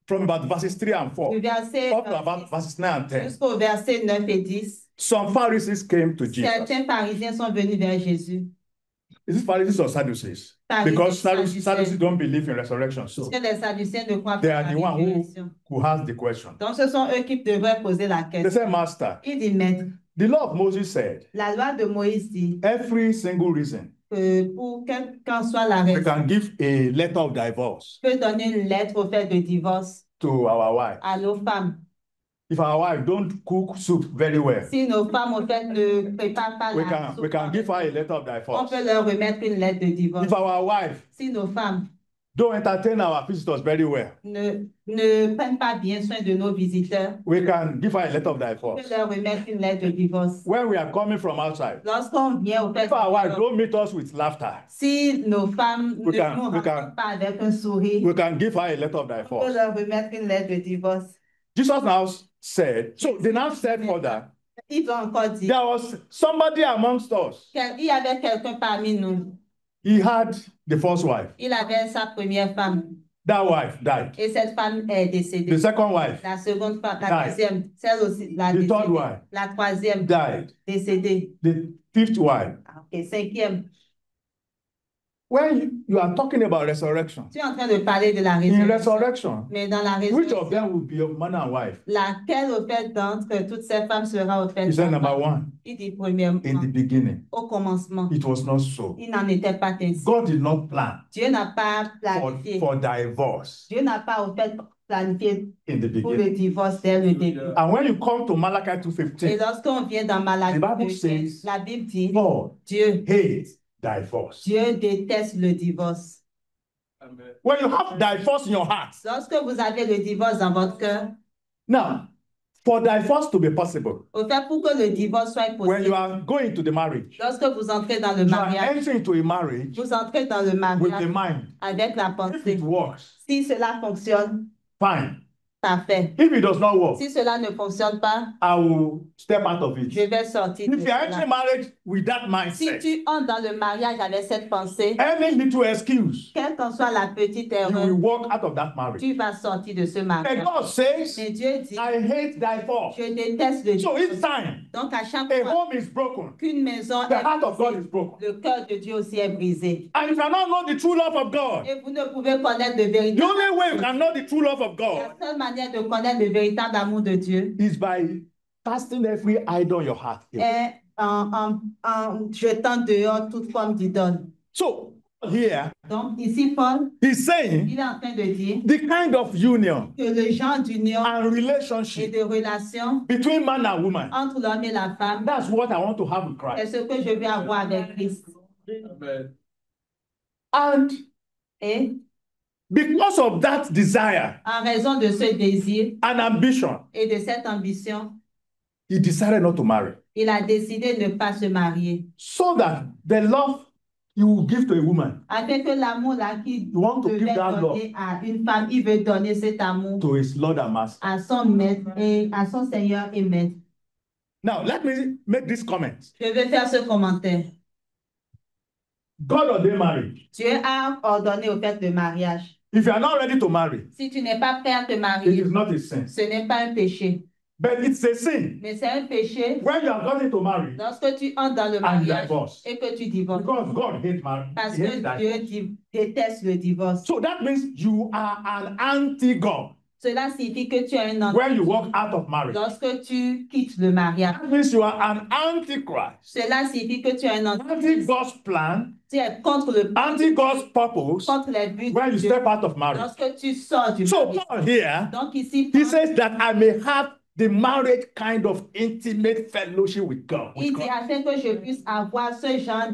from about verses 3 and 4, du verset up to about verses 9 and 10, jusqu'au verset 9 et 10, some Pharisees came to Jesus. certains pharisiens sont venus vers Jésus. Is it Pharisees or Sadducees? Pharisees, Because Sadducees. Sadducees don't believe in resurrection. So Parce que les Sadducéens ne croient they pas are à the la one résurrection. who has the question. Donc ce sont eux qui devraient poser la They question. say, Master, Il dit, Maître, the law of Moses said, la loi de Moïse dit every single reason que pour quelle qu'en soit la we raison, can give a letter of divorce peut donner une lettre au fait de divorce to our wife. à nos femmes. If our wife don't cook soup very well, Si nos femmes, au fait, ne préparent pas we la can give her a letter of on divorce. peut leur remettre une lettre de divorce. If our wife Si nos femmes don't entertain our visitors very well, ne prennent pas bien soin de nos visiteurs, we can give her a letter of on peut divorce. leur remettre une lettre de divorce. When we are coming from outside, Lorsqu'on vient au fait, if our wife don't meet us with laughter, si nos femmes ne can- nous we can- rencontrent pas avec un sourire, we can give her a letter of on peut divorce. leur remettre une lettre de divorce. Jesus now said, so they now said further, Ils ont encore dit there was somebody amongst us. qu'il y avait quelqu'un parmi nous. He had the first wife. Il avait sa première femme That wife died. et cette femme est The décédée. second wife La seconde femme, la Died. deuxième, celle aussi, la The third décédée. wife La troisième, died. décédée. The fifth wife. Ok, cinquième. When you are talking about resurrection, Tu es en train de parler de la in résurrection. resurrection, Mais dans la which résurrection, of them will be a man and wife? laquelle au fait d'entre toutes ces femmes sera au fait He said, number d'enfant? one, Il dit premièrement, in the beginning, au commencement, it was not so. il n'en était pas ainsi. God did not plan Dieu n'a pas planifié. for divorce Dieu n'a pas au fait planifié in the pour beginning. le divorce dès le début. And when you come to Malachi Et 2:15, lorsqu'on vient dans Malachie, The Bible says- la Bible dit, God Dieu hates divorce. Dieu déteste le divorce. When you have divorce in your heart, Lorsque vous avez le divorce dans votre cœur, now, for divorce to be possible, au fait pour que le divorce soit when you possible, are going to the marriage, lorsque vous entrez dans le you are mariage, entering into a marriage vous entrez dans le with mariage the mind. avec la If pensée. it works, Si cela fonctionne, fine. parfait. If it does not work, Si cela ne fonctionne pas, I will step out of it. je vais sortir de If you are cela. entering marriage with that Si mindset, tu entres dans le mariage avec cette pensée, any little excuse, quelle qu'en soit la petite you will erreur, walk out of that marriage. tu vas sortir de ce And mariage. God says, Mais Dieu dit, I hate divorce. je déteste le So divorce. each time Donc à chaque a fois home is broken, qu'une maison the heart of God est is broken. brisée, le cœur de Dieu aussi est brisé. And you cannot know the true love of God. Et vous ne pouvez connaître le The véritable. only way you can know the true love of God La seule manière de connaître le véritable amour de Dieu is by casting every idol in your heart away. est en jetant dehors toute forme d'idole. So here, Donc ici, Paul, he's saying il est en train de dire the kind of union que le genre d'union and et relationship de relation between man and woman, entre l'homme et la femme, that's what I want to have with c'est Christ. ce que je vais avoir avec Christ. And Et because of that desire en raison de ce désir and ambition, et de cette ambition, he decided not to marry. il a décidé de ne pas se marier. So that the love he will give to a woman, Afin que l'amour là qu'il you want to give devait that love donner à une femme, il veut donner cet amour to his Lord and Master. à son maître et à son Seigneur et maître. Now, let me make this comment. Je vais faire ce commentaire. God ordained marriage. Dieu a ordonné au fait de mariage. If you are not ready to marry, Si tu n'es pas prêt à te it marier, is not a sin. ce n'est pas un péché. But it's a sin Mais c'est un péché when you are ready to marry lorsque tu entres dans le and mariage divorce. et que tu divorces. Because God hates marriage. Parce He hates que divorce. Dieu déteste le divorce. So that means you are an anti-God Cela signifie que tu es un when you anti walk out of marriage. lorsque tu quittes le mariage. That means you are an antichrist. Cela signifie que tu es un anti. Anti-God's plan, Tu es contre le anti-God's purpose contre les buts when you de Dieu step out of marriage. lorsque tu sors du So mariage. Paul here, Donc ici, he says that I may have the marriage kind of intimate fellowship with God. il dit afin que je puisse avoir ce genre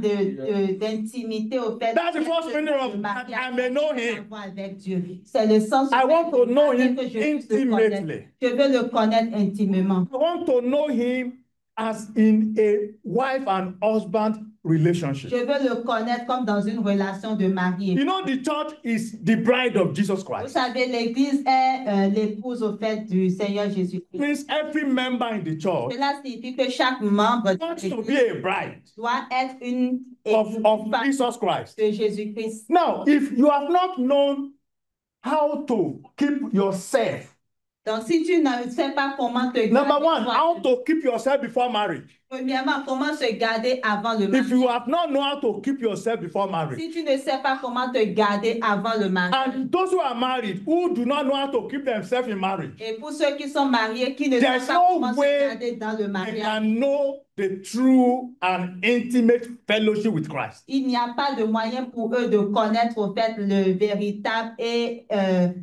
d'intimité au fait That's the first meaning of le that mariage I may know him. avec Dieu. C'est le sens I want to know afin him que je puisse le connaître. intimately. Je veux le connaître intimement. I want to know him as in a wife and husband relationship. Je veux le connaître comme dans une relation de marié. You know, the church is the bride of Jesus Vous Christ. savez, l'Église est l'épouse au fait du Seigneur Jésus-Christ. Means every member in the church Cela signifie que chaque membre de wants to l'Église be a bride doit être une of femme Jesus Christ. de Jésus-Christ. Now, if you have not known how to keep yourself, Donc, si tu ne sais pas comment te number garder, one, how to keep yourself before marriage. premièrement, comment se garder avant le If mariage. you have not known how to keep yourself before marriage, Si tu ne sais pas comment te garder avant le mariage. and those who are married who do not know how to keep themselves in marriage, Et pour ceux qui sont mariés, qui ne there's savent pas no comment se way garder dans le they mariage, can know the true and intimate fellowship with Christ. il n'y a pas de moyen pour eux de connaître au fait le véritable et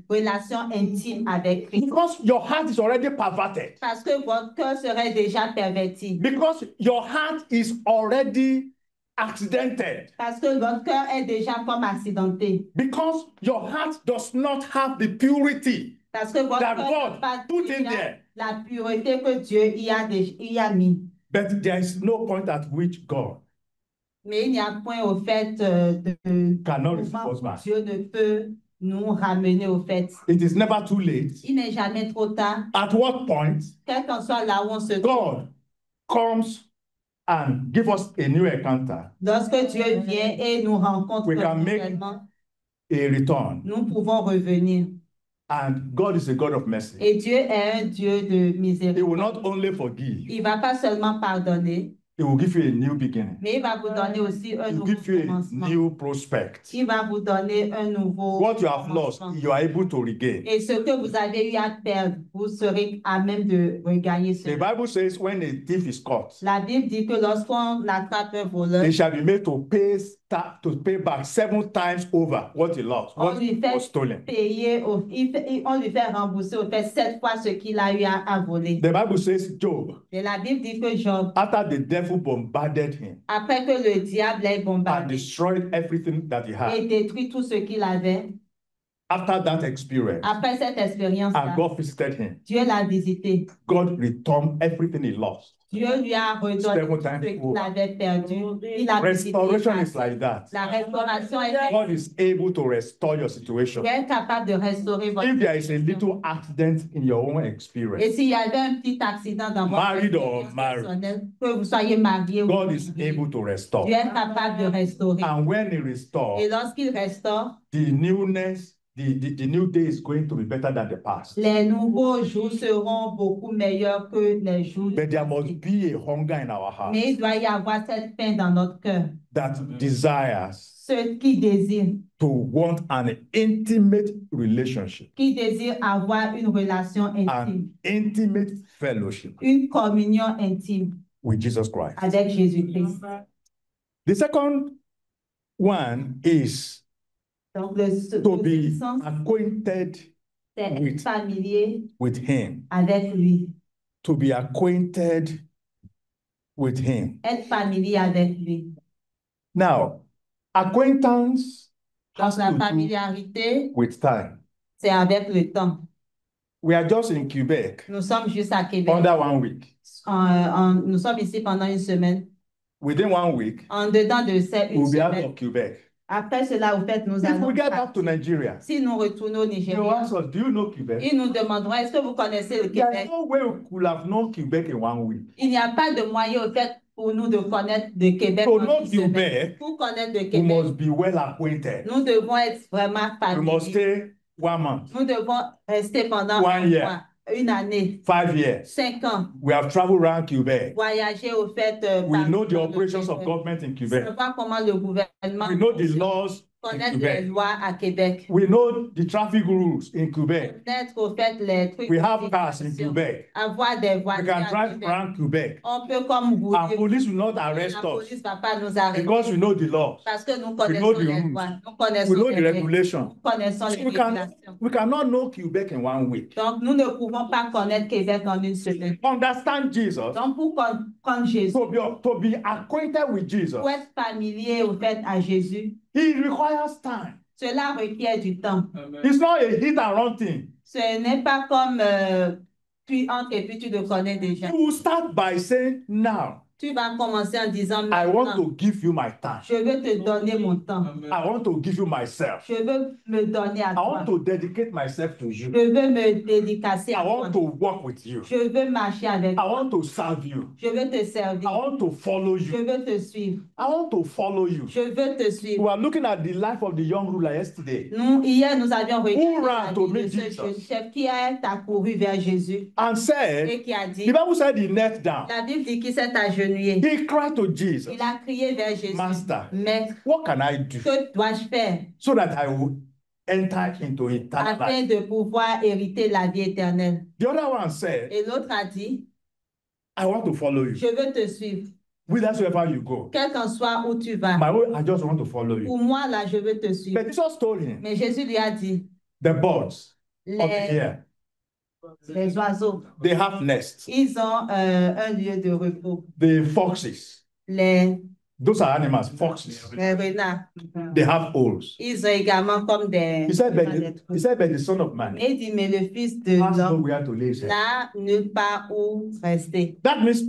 relation intime avec Christ. Because your heart is already perverted. Parce que votre cœur serait déjà perverti. Because your heart is already accidented. Parce que votre cœur est déjà comme accidenté. Because your heart does not have the purity Parce que votre that cœur God n'a pas put in déjà there. la pureté que Dieu y a mis. But there is no point at which God Mais il n'y a point au fait de cannot moment receive us où back. Dieu ne peut nous ramener au fait. It is never too late. Il n'est jamais trop tard. At what point Quel qu'en soit là où on se trouve. God comes and give us a new encounter, Lorsque Dieu vient et nous rencontre We can make nouvellement, a return. nous pouvons revenir. And God is a God of mercy. Et Dieu est un Dieu de He will miséricorde. not only forgive, Il ne va pas seulement pardonner, He will give you a new beginning. mais il va vous donner aussi un He will nouveau give you a commencement. new prospect. Il va vous donner un nouveau What you have lost, commencement. you are able to regain. Et ce que vous avez eu à perdre, vous serez à même de regagner The cela. Bible says when a thief is caught, La Bible dit que lorsqu'on attrape un voleur, they shall be made to pay back 7 times over what he lost, on what lui fait was stolen. payer, on lui fait rembourser au fait 7 fois ce qu'il a eu à voler. The Bible says Job, Et la Bible dit que Job, after the devil bombarded him après que le diable ait and bombardé destroyed everything that he et had, détruit tout ce qu'il avait, after that experience, après cette expérience-là, and God visited him, Dieu l'a visité. God returned everything he lost. Dieu lui a redonné Seven tout times ce qu'il over. avait perdu. Il a visité. Restoration is like that. La restauration est God is able to restore your situation. Dieu est capable de restaurer votre If there is a situation. little accident in your own Et experience, s'il y avait un petit accident dans votre Married or expérience married. personnelle, que vous soyez marié ou God non is marié, able to restore. Dieu est capable de restaurer. And when he restores, Et lorsqu'il restaure, the newness, the new day is going to be better than the past. les nouveaux jours seront beaucoup meilleurs que les jours du But there passé. must be a hunger in our heart Mais il doit y avoir cette faim dans notre cœur. that desires Ceux qui désirent want an intimate relationship, avoir une relation intime, an intimate fellowship une communion intime with Jesus Christ. avec Jésus-Christ. The second one is Donc, to be le sens, acquainted c'est être with- familier with him. avec lui. To be acquainted with him. Être familier avec lui. Now, acquaintance Donc, la to do familiarité, with time. c'est avec le temps. We are just in Quebec Nous sommes juste à Québec. under 1 week. Nous sommes ici pendant une semaine. Within 1 week, En dedans de cette une we'll be out semaine. of Quebec. Après cela, au fait, nous If allons we get back to partir. Nigeria, Si nous retournons au they will Nigeria, ask us, do you know Quebec? ils nous demanderont, est-ce que vous connaissez le There's Québec? no way we could have known Quebec in 1 week. Il n'y a pas de moyen, au fait, pour nous de connaître le Québec. To en know une semaine. Quebec, Pour connaître le we Québec, must be well acquainted. nous devons être vraiment We must familiers. stay 1 month, Nous devons rester pendant 1 un year, mois, une année, 5 years. 5 ans, We have traveled around Quebec. voyager au fait. We partout know the dans le operations of Québec. government in Quebec. Savoir comment le gouvernement We know the fonctionne. laws in Connaître les Quebec. lois à Québec. We know the traffic rules in Quebec. Connaître au fait les trucs. We de have cars in circulation. Quebec. Avoir des We voitures can à drive Québec. around Quebec. On peut comme And rouler. police will not La arrest us police ne va pas nous arrêter because we know the laws. parce que nous know connaissons the les rules. lois. Nous We connaissons know les the règles. regulations. Nous connaissons So les we régulations. cannot know Quebec in 1 week. Donc, nous ne pouvons pas connaître Québec en une semaine. Understand Jesus. Donc, pour connaître Jésus, To be acquainted with Jesus, pour être familier au fait à Jésus, he requires time. cela requiert du temps. It's not a hit and run thing. Ce n'est pas comme tu entres et puis tu le connais déjà. You will start by saying, now, Tu vas commencer en disant I want maintenant, to give you my time. je veux te donner mon temps. I want to give you myself. Je veux me donner à I toi. want to dedicate myself to Je you. veux me dédicacer I à want toi. to walk with you. Je veux marcher avec I toi. want to serve you. Je veux te I servir. want to follow Je you. veux te suivre. I want to follow you. Je veux te We suivre. were looking at the life of the young ruler yesterday. Hier, nous avions regardé Who ran la to vie de meet ce Jesus? jeune chef qui a accouru vers Jésus And said, et qui a dit, the Bible said he knelt down. la Bible dit qu'il s'est agenouillé. He cried to Jesus, Il a crié vers Jésus. Master, Maître, what can I do que dois-je faire so that I will enter into eternal life? afin de pouvoir hériter la vie éternelle? The other one said, Et l'autre a dit, I want to follow you. je veux te suivre, Whithersoever you go. quel qu'en soit où tu vas. My way, I just want to follow you. Pour moi, là, je veux te suivre. But Jesus told him, Mais Jésus lui a dit, the birds of the les, air, les oiseaux, they have nests. ils ont un lieu de repos. The foxes, those are animals, foxes. Les renards, They have holes. ils ont également comme des... He said, but the Son of Man Et il dit, mais le Fils de has l'homme nowhere to lay his head. n'a nulle part où rester. That means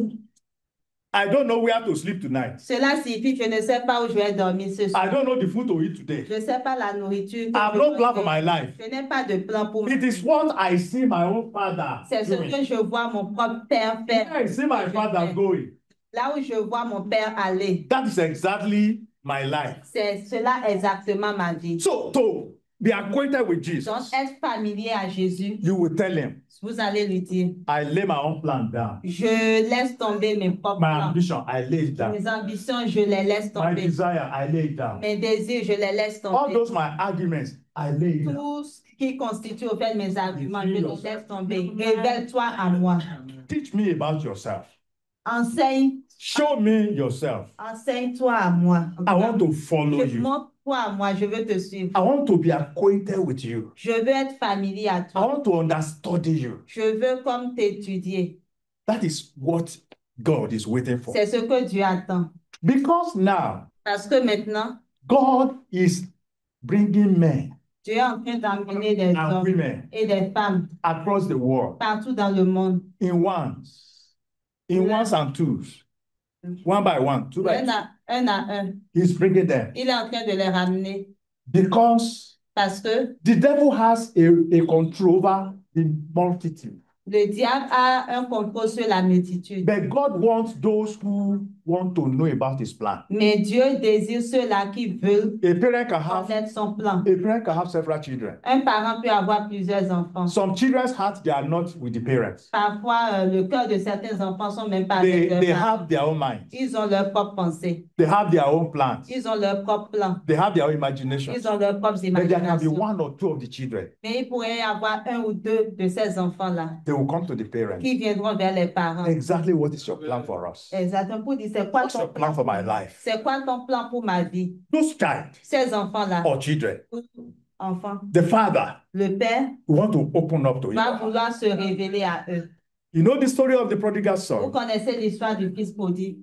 I don't know where to sleep tonight. Cela signifie que je ne sais pas où je vais dormir ce I soir. don't know the food to eat today. Je ne sais pas la nourriture. I have no plan for my life. Je n'ai pas de plan pour moi. It is what I see my own father C'est ce doing. que je vois mon propre père faire. I see my father going. Là où je vois mon père aller. That is exactly my life. C'est cela exactement ma vie. So to be acquainted with Jesus, Donc, être familier à Jésus, you will tell him, vous allez lui dire, I lay my own plan down. je laisse tomber mes propres My plans. ambition, I lay it down. Mes ambitions, je les laisse My tomber. desire, I lay it down. Mes désirs, je les laisse All tomber. those my arguments, I lay it down. Tout ce qui constitue au fait mes arguments, je les laisse tomber. Révèle-toi à moi. Teach me about yourself. Enseigne, Show me yourself. enseigne-toi à moi. I want to follow you. Montre-toi à moi, je veux te suivre. I want to be acquainted with you. Je veux être familier à I toi. want to understudy you. Je veux comme t'étudier. That is what God is waiting for. C'est ce que Dieu attend. Because now, Parce que maintenant, God is bringing men Dieu est en train d'emmener des and hommes women et des femmes across the world partout dans le monde. in ones and twos, one by one, two by two. Un à un. He's bringing them Il est en train de les ramener. because Parce que the devil has a control over the multitude. le diable a un contrôle sur la multitude. But God wants those who want to know about his plan. Mais Dieu désire ceux-là qui veulent A parent can have connaître son plan. several children. Un parent peut avoir plusieurs enfants. Some children's hearts, they are not with the parents. Parfois, le cœur de certains enfants sont même pas avec They leurs parents. have their own minds. Ils ont leurs propres pensées. They have their own plans. Ils ont leurs propres plans. They have their own imaginations. Ils ont leurs propres But there can be imaginations. one or two of the children. Mais il pourrait y avoir un ou deux de ces enfants-là They will come to the parents. qui viendront vers les parents. Exactly what is your plan for us? Exactement. Pour dire, c'est quoi What's your ton plan plan? for my life? C'est quoi ton plan pour ma vie? Those child Ces enfants-là, or children, enfants, the father le père want to open up to va you. vouloir se révéler à eux. You know the story of the prodigal Vous son? connaissez l'histoire du fils prodigue.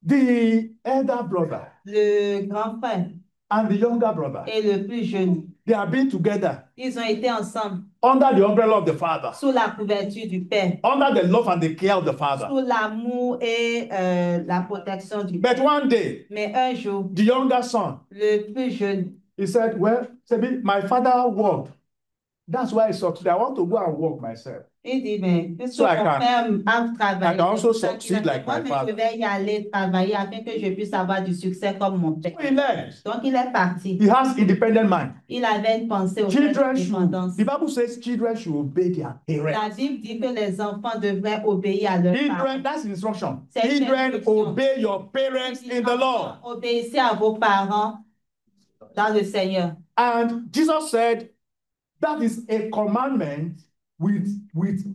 The elder brother Le grand frère and the younger brother. et le plus jeune. They have been together. Ils ont été ensemble. Under the umbrella of the father. Sous la couverture du père. Under the love and the care of the father. Sous l'amour et la protection du père. père. But one day, mais un jour, the younger son, le plus jeune, he said, well, my father worked. That's why I succeeded. I want to go and work myself. Il dit, mais So I I can also succeed like my father. Je vais y aller travailler afin que je puisse avoir du succès comme mon père. So he left. Donc il est parti. He has independent mind. Il avait une pensée au Children indépendance. the Bible says children should obey their parents. La Bible dit que les enfants devraient obéir à leurs parents. Children, that's instruction. C'est une Children, instruction. obey your parents in the Lord. Obéissez à vos parents dans le Seigneur. And Jesus said, that is a commandment with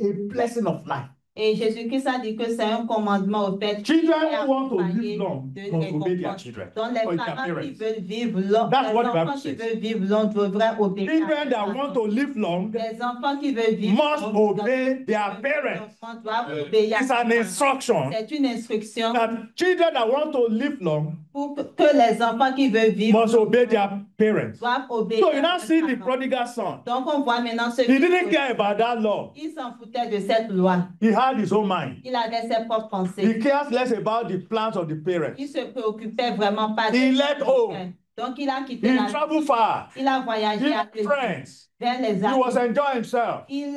a blessing of life. Et Jésus-Christ a dit que c'est un commandement au fait. Children who want to live long must obey their children. Donc les or their parents qui parents. veulent vivre long, That's les what the enfants Bible qui says. veulent vivre long devraient obéir. Children that want to live long Les enfants qui veulent vivre must obey their parents. Les enfants doivent obéir à It's leurs an parents. instruction C'est une instruction that children that want to live long pour que les enfants qui veulent vivre must obey their parents. doivent obéir. So you à now leurs see the parents. prodigal son. Donc on voit maintenant ce He didn't care about that law. Il s'en foutait de cette loi. He had his own mind. Il avait ses propres pensées. He cares less about the plans of the parents. Il se préoccupait vraiment pas He des left home. Donc il a quitté He la traveled far. Il a voyagé He à had friends. vers les He amis. was enjoying himself. Il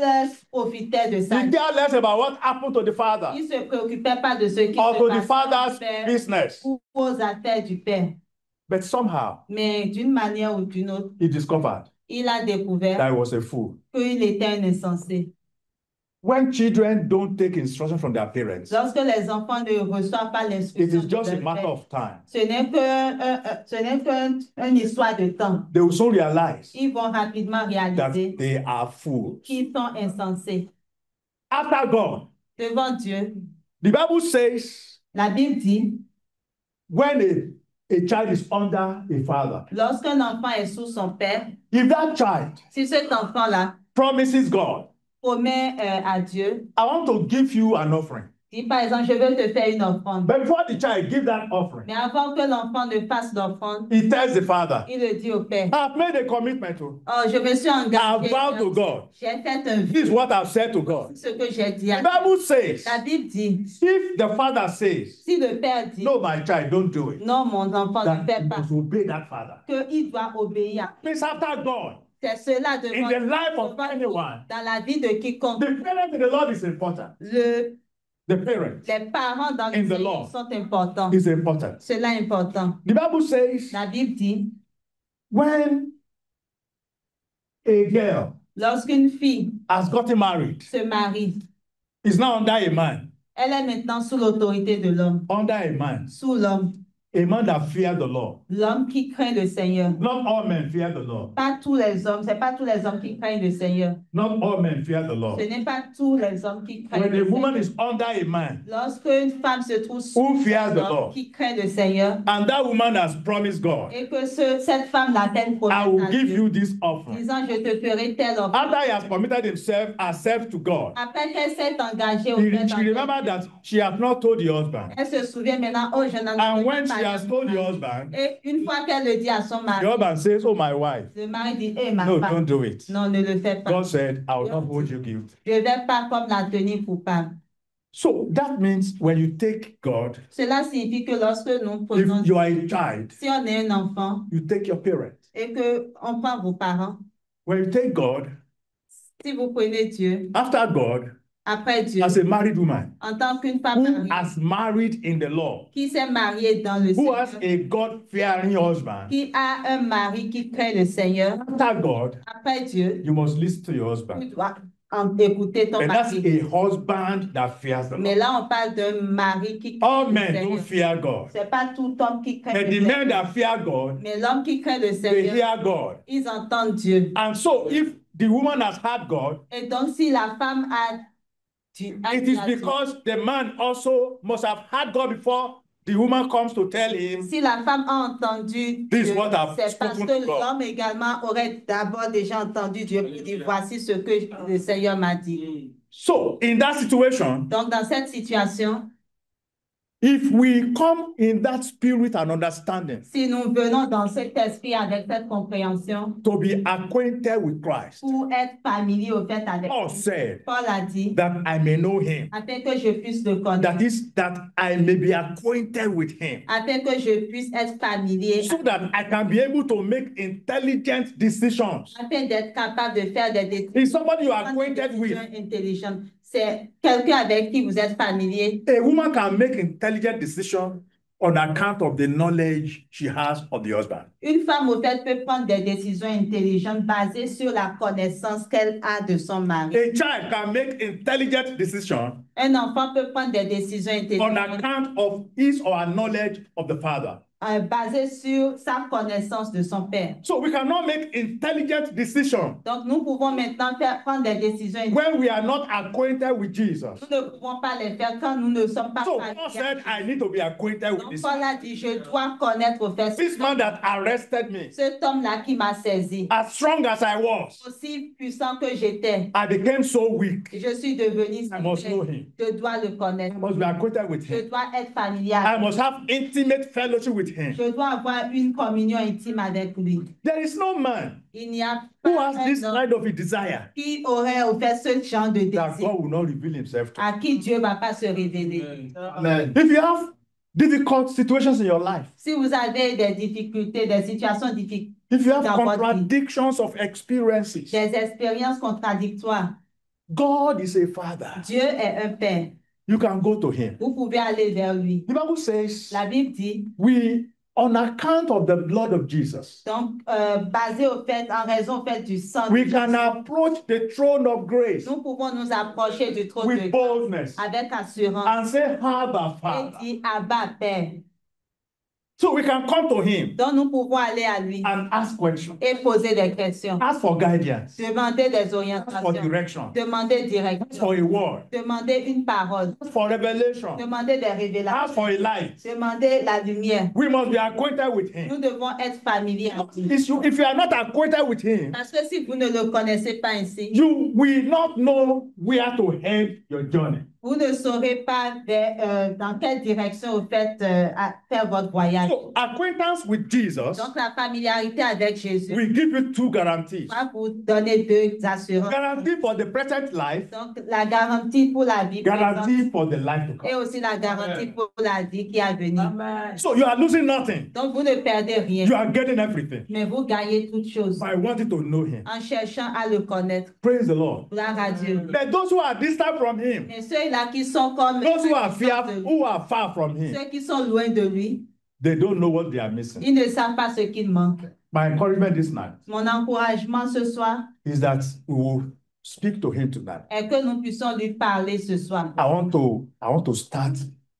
profitait de ça. He cared less about what happened to the father Il se préoccupait pas de ce qui or se to the passait father's au père business. ou aux affaires du père. But somehow Mais d'une manière ou d'une autre, he discovered il a découvert that he was a fool. qu'il était un insensé. When children don't take instruction from their parents, Lorsque les enfants ne reçoivent pas it l'instruction is de just a leur matter père, of time. ce n'est qu'une histoire de temps. They will soon realize Ils vont rapidement that réaliser they are fools. qu'ils sont insensés. After God, Devant Dieu, the Bible says la Bible dit, when a child is under a father, lorsqu'un enfant est sous son père, if that child si cet enfant-là promises God, promet à Dieu, I want to give you an offering. dit par exemple, je veux te faire une offrande. But before the child gives that offering, Mais avant que l'enfant ne fasse l'offrande, he tells the father, il le dit au père. I've made a commitment to. Oh, je me suis engagé. I've vowed to God. J'ai fait un This is vœu. what I've said to God. Ce que j'ai dit à The Bible says, La Bible dit, if the father says, si le père dit, no, my child, don't do it, non, mon enfant ne that fait you pas, must obey that father. qu'il doit obéir. It's after God. C'est cela In devant the life of devant anyone, dans la vie de quiconque. the parent in the Lord is important. The parent Les parents dans in le the Seigneur law sont importants. is important. Cela est important. The Bible says, La Bible dit, when a girl lorsqu'une fille has gotten married, se marie, is now under a man, elle est maintenant sous l'autorité de l'homme, under a man, sous l'homme, a man that feared the Lord. l'homme qui craint le Seigneur. Not all men fear the Lord. Pas tous les hommes, c'est pas tous les hommes qui craignent le Seigneur. Not all men fear the Lord. Ce n'est pas tous les hommes qui craignent When le a woman Seigneur. is under a man Lorsqu'une femme se trouve sous who fears the un homme Lord, qui craint le Seigneur and that woman has promised God, et que cette femme-là fait une I promesse will à give Dieu, you this offering. disant je te ferai telle offre. After he has committed herself to God, Après qu'elle s'est engagée auprès she remembered that she has not told the husband. elle se souvient maintenant, oh, je n'en And ai when pas she has told the parlé. husband, Et une fois qu'elle le dit à son the mari, husband says, oh, my wife, le mari dit, eh, ma no, femme, don't do it. non, ne le fais pas. God said, I will not hold you guilty. Je ne vais pas comme la tenir coupable. So that means when you take God, Cela signifie que lorsque nous prenons, if you are a child, si on est un enfant you take your parents. et qu'on prend vos parents, When you take God, si vous prenez Dieu, after God, après Dieu, as a married woman en tant qu'une femme who mariée, has married in the law, qui s'est mariée dans le who has Seigneur, a God-fearing husband, qui a un mari qui craint le Seigneur, after God, après Dieu, you must listen to your tu husband. dois écouter ton And that's mari. a husband that fears the Mais Lord. là, on parle d'un mari qui craint All le men Seigneur. don't fear God. C'est pas tout homme qui craint And le the men Seigneur. that fear God, Mais l'homme qui craint le they Seigneur, hear God. ils entendent Dieu. And so if the woman has had God, Et donc, si la femme a Dieu, it is because the man also must have had God before the woman comes to tell him, si la femme a entendu This is Dieu, what I've c'est parce spoken que to God. l'homme également aurait d'abord déjà entendu Dieu pour dire voici ce que le Seigneur m'a dit. So in that situation, Donc, dans cette situation, If we come in that spirit and understanding, si nous venons dans cet esprit avec cette compréhension, to be acquainted with Christ, pour être familier au fait avec Paul lui, said, Paul a dit, that I may know him. afin que je puisse le connaître, That is, that I may be acquainted with him, afin que je puisse être familier, so that I can be able to make intelligent decisions. afin d'être capable de faire des décisions. Is somebody you are acquainted with? Intelligentes. C'est quelqu'un avec qui vous êtes familier. A woman can make intelligent decisions on account of the knowledge she has of the husband. Une femme au fait peut prendre des décisions intelligentes basées sur la connaissance qu'elle a de son mari. A child can make intelligent decisions Un enfant peut prendre des décisions on intelligentes account of his or her knowledge of the father. basées sur sa connaissance de son père. So we cannot make intelligent decisions Donc nous pouvons maintenant prendre des décisions when we are not acquainted with Jesus. Nous ne pouvons pas les faire quand nous ne sommes pas So familiers. Paul said, I need to be acquainted with Donc this. Paul a dit, je dois connaître au fait This man that arrested me, cet homme-là qui m'a saisi. as strong as I was, Aussi puissant que j'étais, I became so weak. je suis devenu I must know him. Je dois le connaître. I must be acquainted with Je him. dois être familier. I must have intimate fellowship with him. Je dois avoir une communion intime avec lui. There is no man Il n'y a who pas has un this homme kind of a desire qui aurait au fait ce genre de that désir God will not reveal himself to. à qui Dieu ne va pas se révéler. Amen. If you have difficult situations in your life, Si vous avez des difficultés, des situations difficiles, if you have dans votre vie, contradictions of experiences, des expériences contradictoires, God is a father. Dieu est un père. You can go to him. Vous pouvez aller vers lui. The Bible says, La Bible dit, on account of the blood of Jesus, donc basé au fait, en raison au fait du sang, we de can Jésus, approach the throne of grace nous pouvons nous approcher du trône de with Dieu boldness avec assurance and say, Abba, et Father. dire Abba Père. So we can come to him Donc nous pouvons aller à lui and ask questions, et poser des questions, ask for guidance, demander des ask for orientations, direction, demander ask direction, for a word, demander une parole, ask for revelation, demander des ask révélations, for a light. demander la lumière. We must be acquainted with him. Nous devons être familiers avec lui. If you are not acquainted with him, Parce que si vous ne le connaissez pas ainsi, you will not know where to head your journey. vous ne saurez pas dans quelle direction vous faites faire votre voyage. So, acquaintance with Jesus Donc, la familiarité avec Jésus will give you two guarantees. va vous donner deux assurances. Guarantee for the present life, Donc, la garantie pour la vie présente guarantee for the life to et come. aussi la garantie pour la vie qui a venir. So you are losing nothing. Donc, vous ne perdez rien, You are getting everything mais vous gagnez toutes choses by wanting to know him. en cherchant à le connaître. Praise the Lord. Gloire à Dieu. But those who are distant from him, Et ceux-là qui sont comme those who are fearful, who are far from him, ceux qui sont loin de lui, they don't know what they are missing. ils ne savent pas ce qu'il manque. My encouragement this night Mon encouragement ce soir is that we will speak to him tonight. est que nous puissions lui parler ce soir. I want to start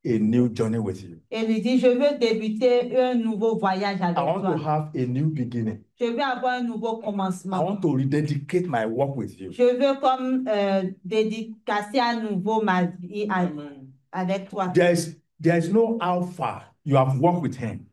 a new journey with you. Et lui dire, je veux débuter un nouveau voyage avec I want to toi. have a new beginning. Je veux avoir un nouveau I commencement. want to rededicate my work with you. Je veux comme dédicacer à nouveau ma vie avec toi. There is no how far you have worked with him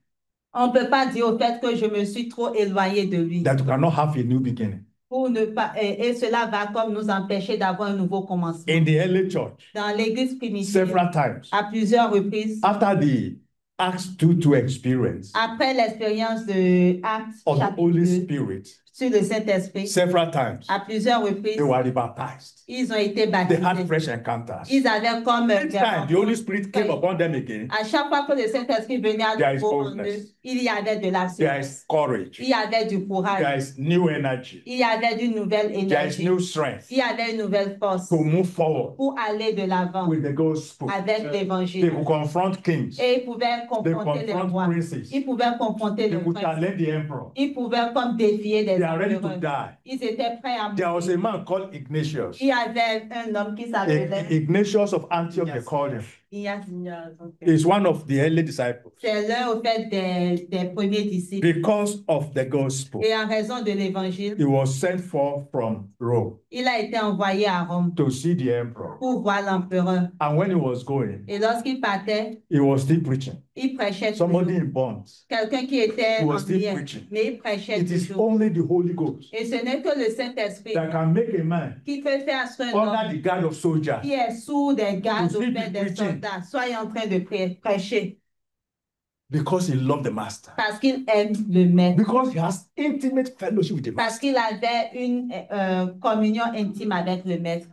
On ne peut pas dire au fait que je me suis trop éloignée de lui. that you cannot have a new beginning. Pour ne pas, et cela va comme nous empêcher d'avoir un nouveau commencement. In the early church, Dans l'église primitive, several times, à plusieurs reprises, after the Acts 2 experience après l'expérience de Actes of the chapitre Holy 2, Spirit, sur le Saint-Esprit, several times, à plusieurs reprises, they were rebaptized. ils ont été They had baptisés. fresh encounters. Ils avaient comme Each time the Holy Spirit came upon them again, à chaque fois que le Saint-Esprit venait à there is nouveau en boldness. eux, il y avait de la there is courage, il y avait du courage, there is new energy, il y avait une nouvelle there is énergie, new strength il y avait une nouvelle force to move forward pour aller de l'avant with the gospel. avec They l'évangile. could confront kings, Et ils pouvaient they confronter les confront rois, princes, ils pouvaient confronter they les could princes, challenge the emperor. ils pouvaient comme défier des They are ready to empereurs. die. Ils étaient prêts à There was mourir. a man called Ignatius. Il y avait un homme qui s'appelait Ignatius of Antioch, they called him. Ignace. He's one of the early disciples. C'est l'un au fait des premiers disciples. Because of the gospel, Et en raison de l'évangile, he was sent forth from Rome il a été envoyé à Rome to see the emperor. pour voir l'empereur. And when he was going, Et lorsqu'il partait, he was still preaching. il prêchait Somebody toujours. in bonds. Quelqu'un qui était He was en still lien, preaching. mais il prêchait It is toujours. only the Holy Ghost Et ce n'est que le Saint-Esprit that can make a man qui peut faire ce under homme the guard of soldiers qui est sous des gardes to au still fait be des preaching preaching. Soyez en train de prêcher. Because he loved the master. Parce qu'il aime le maître. Because he has intimate fellowship with the Parce master. qu'il avait une communion intime avec le maître.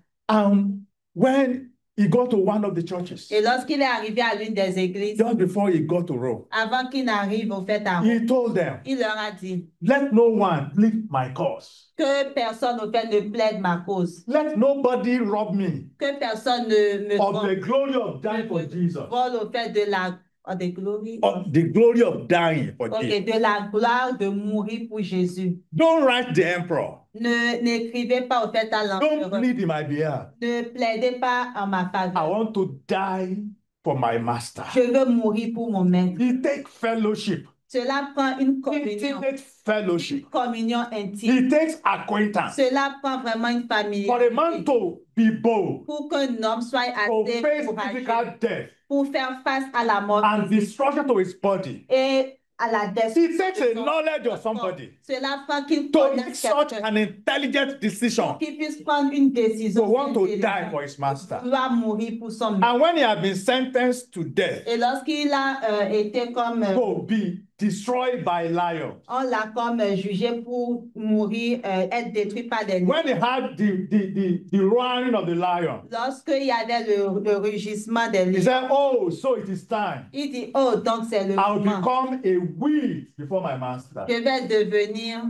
When he got to one of the churches, Et lorsqu'il est arrivé à l'une des églises, just before he got to Rome, avant qu'il n'arrive au fait à Rome, he told them, il leur a dit, let no one plead my cause. que personne au fait ne plaide ma cause. Let nobody rob me Que personne ne me of the glory of dying for Jesus. vole au fait de la the glory. Of the glory of dying for Jesus. De la gloire de mourir pour Jésus. Don't write the emperor. N'écrivez pas au fait à l'empereur. Don't plead in my behalf. Ne plaidez pas en ma faveur. I want to die for my master. Je veux mourir pour mon maître. He takes fellowship. Cela prend une communion. Intimate fellowship. Une communion intime. He takes acquaintance. Cela prend vraiment une famille. For a man to be bold. Pour qu'un homme soit assez courageux. Pour faire face à la mort. And destruction to his body. Et à la destruction. He takes a knowledge of somebody. Cela prend qu'il to make such an intelligent decision. Qu'il puisse prendre une décision. To want to die for his master. Doit mourir pour son maître. And when he had been sentenced to death. Et lorsqu'il a été comme to be destroyed by lions. On l'a comme jugé pour mourir, être détruit par des lions. When he had the roaring of the lion. Lorsqu'il y avait le rugissement des lions. He said, oh, so it is time. Il dit, oh, donc c'est le I'll moment. become a wheat before my master. Je vais devenir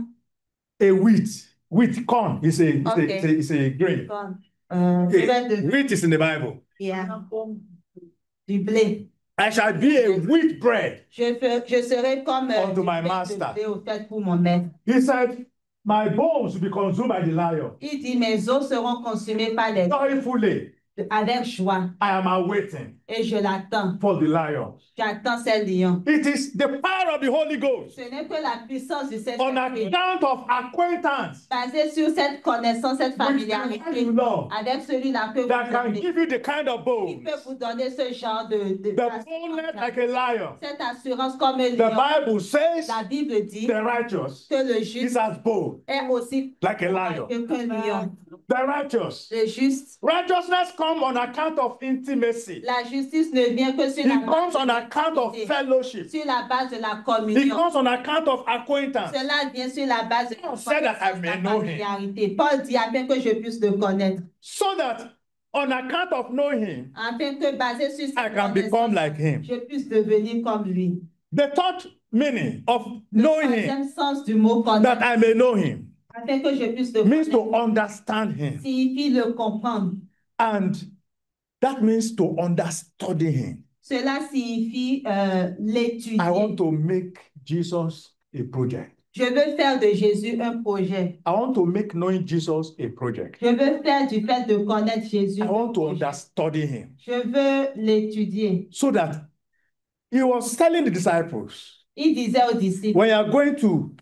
a wheat. Wheat, corn, is a grain. Wheat is in the Bible. Yeah. Du blé. I shall be a wheat bread. Je serai comme unto my master. Au fait pour mon maître. He said, my bones will be consumed by the lion. Il dit, mes os seront consumés par les lions. Joyfully. Avec joie. I am awaiting. Et je l'attends. For the lions. J'attends ces lions. It is the power of the Holy Ghost. Ce n'est que la puissance du Saint-Esprit. On account of acquaintance. Basé sur cette connaissance, cette familiarité. Avec celui-là que that can give you the kind of bones. Qui peut vous donner ce genre de the boldness like a lion. Cette assurance comme un lion. The Bible says. La Bible dit. The righteous. Que le juste. Is as bold. Est aussi. Like a lion. Qu'un lion. The righteous. Le juste. Righteousness comes on account of intimacy. La justice ne vient que sur la base. It comes on account of fellowship. Sur la base de la communion. It comes on account of acquaintance. Cela vient sur la base de la familiarité. Paul dit afin que je puisse le connaître. So that on account of knowing him, afin que basé sur I can become like him. Je puisse devenir comme lui. The third meaning of knowing him, sens du mot that I may know him. Afin que je puisse le means to understand him. Signifie le comprendre. And that means to understudy him. Cela signifie l'étudier. I want to make Jesus a project. Je veux faire de Jésus un projet. I want to make knowing Jesus a project. Je veux faire du fait de connaître Jésus. I want to understudy him. Je veux l'étudier. So that he was telling the disciples. Il disait aux disciples. When you are going to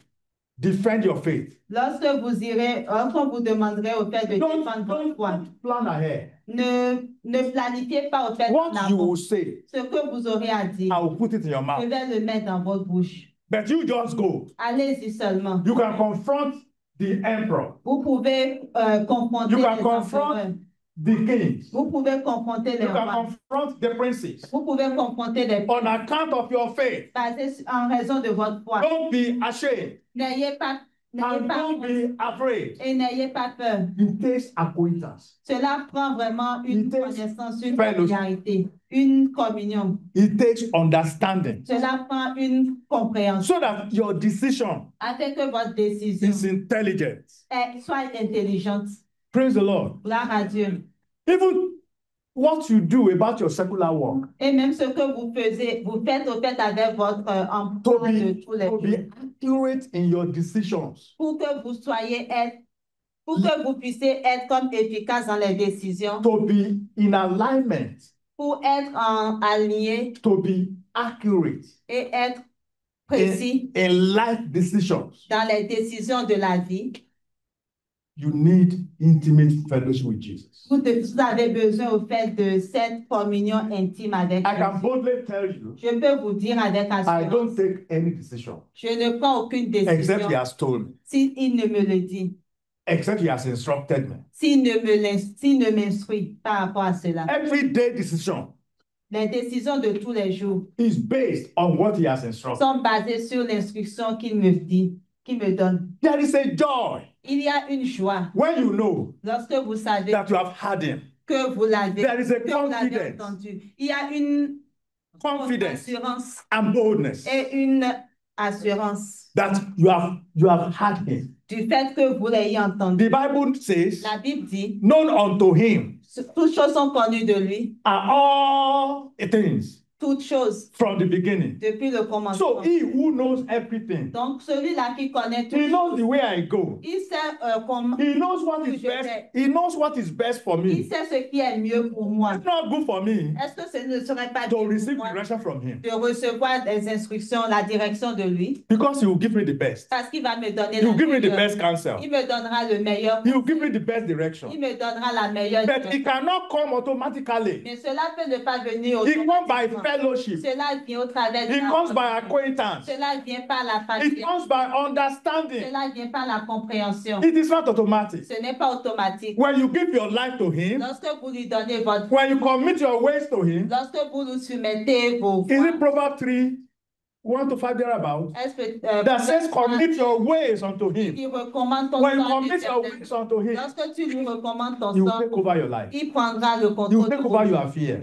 defend your faith. Lorsque vous irez, lorsqu'on vous demanderait au fait de défendre votre foi. Plan ahead. Ne planifiez pas au fait what you will say. Ce que vous aurez à dire. I will put it in your mouth. Je vais le mettre dans votre bouche. But you just go. Allez-y seulement. You can confront the emperor. Vous pouvez confronter you can confront the kings. Vous pouvez confronter les rois. You can confront the princes. Vous pouvez confronter les on account of your faith. Basé en raison de votre foi. Don't be ashamed. N'ayez pas and don't be afraid. Et n'ayez pas peur. It takes acquaintance. Cela prend vraiment une connaissance, une familiarité, une communion. It takes understanding. Cela prend une compréhension. So that your decision afin que votre décision is intelligent. Soit intelligente. Praise the Lord. Gloire à Dieu. Even what you do about your secular work. Et même ce que vous faites au fait avec votre emploi de tous les jours. To be accurate in your decisions. Pour que vous soyez pour que vous puissiez être comme efficace dans les décisions. To be in alignment. Pour être aligné. To be accurate. Et être précis. In life decisions. Dans les décisions de la vie. You need intimate fellowship with Jesus. Vous avez besoin au fait de cette communion intime avec I can boldly tell you. Je peux vous dire avec assurance. I don't take any decision. Je ne prends aucune décision. Except he has told me. S'il ne me le dit. Except he has instructed me. S'il ne m'instruit par rapport à cela. Everyday decision. Les décisions de tous les jours is based on what he has instructed. sont basées sur l'instruction qu'il me dit, qu'il me donne. There is a joy Il y a une joie when you know lorsque vous savez that you have had him. que vous l'avez There is a entendu. Il y a une confidence assurance and boldness et une assurance that you have had him. du fait que vous l'ayez entendu. The Bible says, La Bible dit, known unto him toutes choses sont connues de lui, are all things toutes choses from the beginning. depuis le commencement. So he who knows everything, Donc celui-là qui connaît tout, he knows the way I go. il sait comment, He knows what is best. He knows what is best for il me. sait ce qui est mieux pour moi. It's not good for me Est-ce que ce ne serait pas to bien receive pour moi direction from him de recevoir des instructions, la direction de lui, because he will give me the best. parce qu'il va me donner He will give me the meilleure. best counsel. Il me donnera le meilleur. He will give me the best direction. Il me donnera la meilleure. But it cannot come automatically. Mais cela peut ne pas venir It comes by automatiquement. fellowship. Cela vient au travers de It la comes by rencontre. acquaintance. Cela vient par la It familiarité. comes by understanding. Cela vient par la compréhension. It is not automatic. Ce n'est pas automatique. When you give your life to him, Lorsque vous lui donnez votre, when you commit your ways to him, lorsque vous nous soumettez vos is voies, it Proverbs 3, 1 to 5 thereabout? est-ce que That says, commit your ways unto him. il recommande ton When you sort commit your de ways unto him, lorsque tu lui recommandes ton he will sort, take over your life. il prendra le He will contrôle de take vos over vies. your affairs.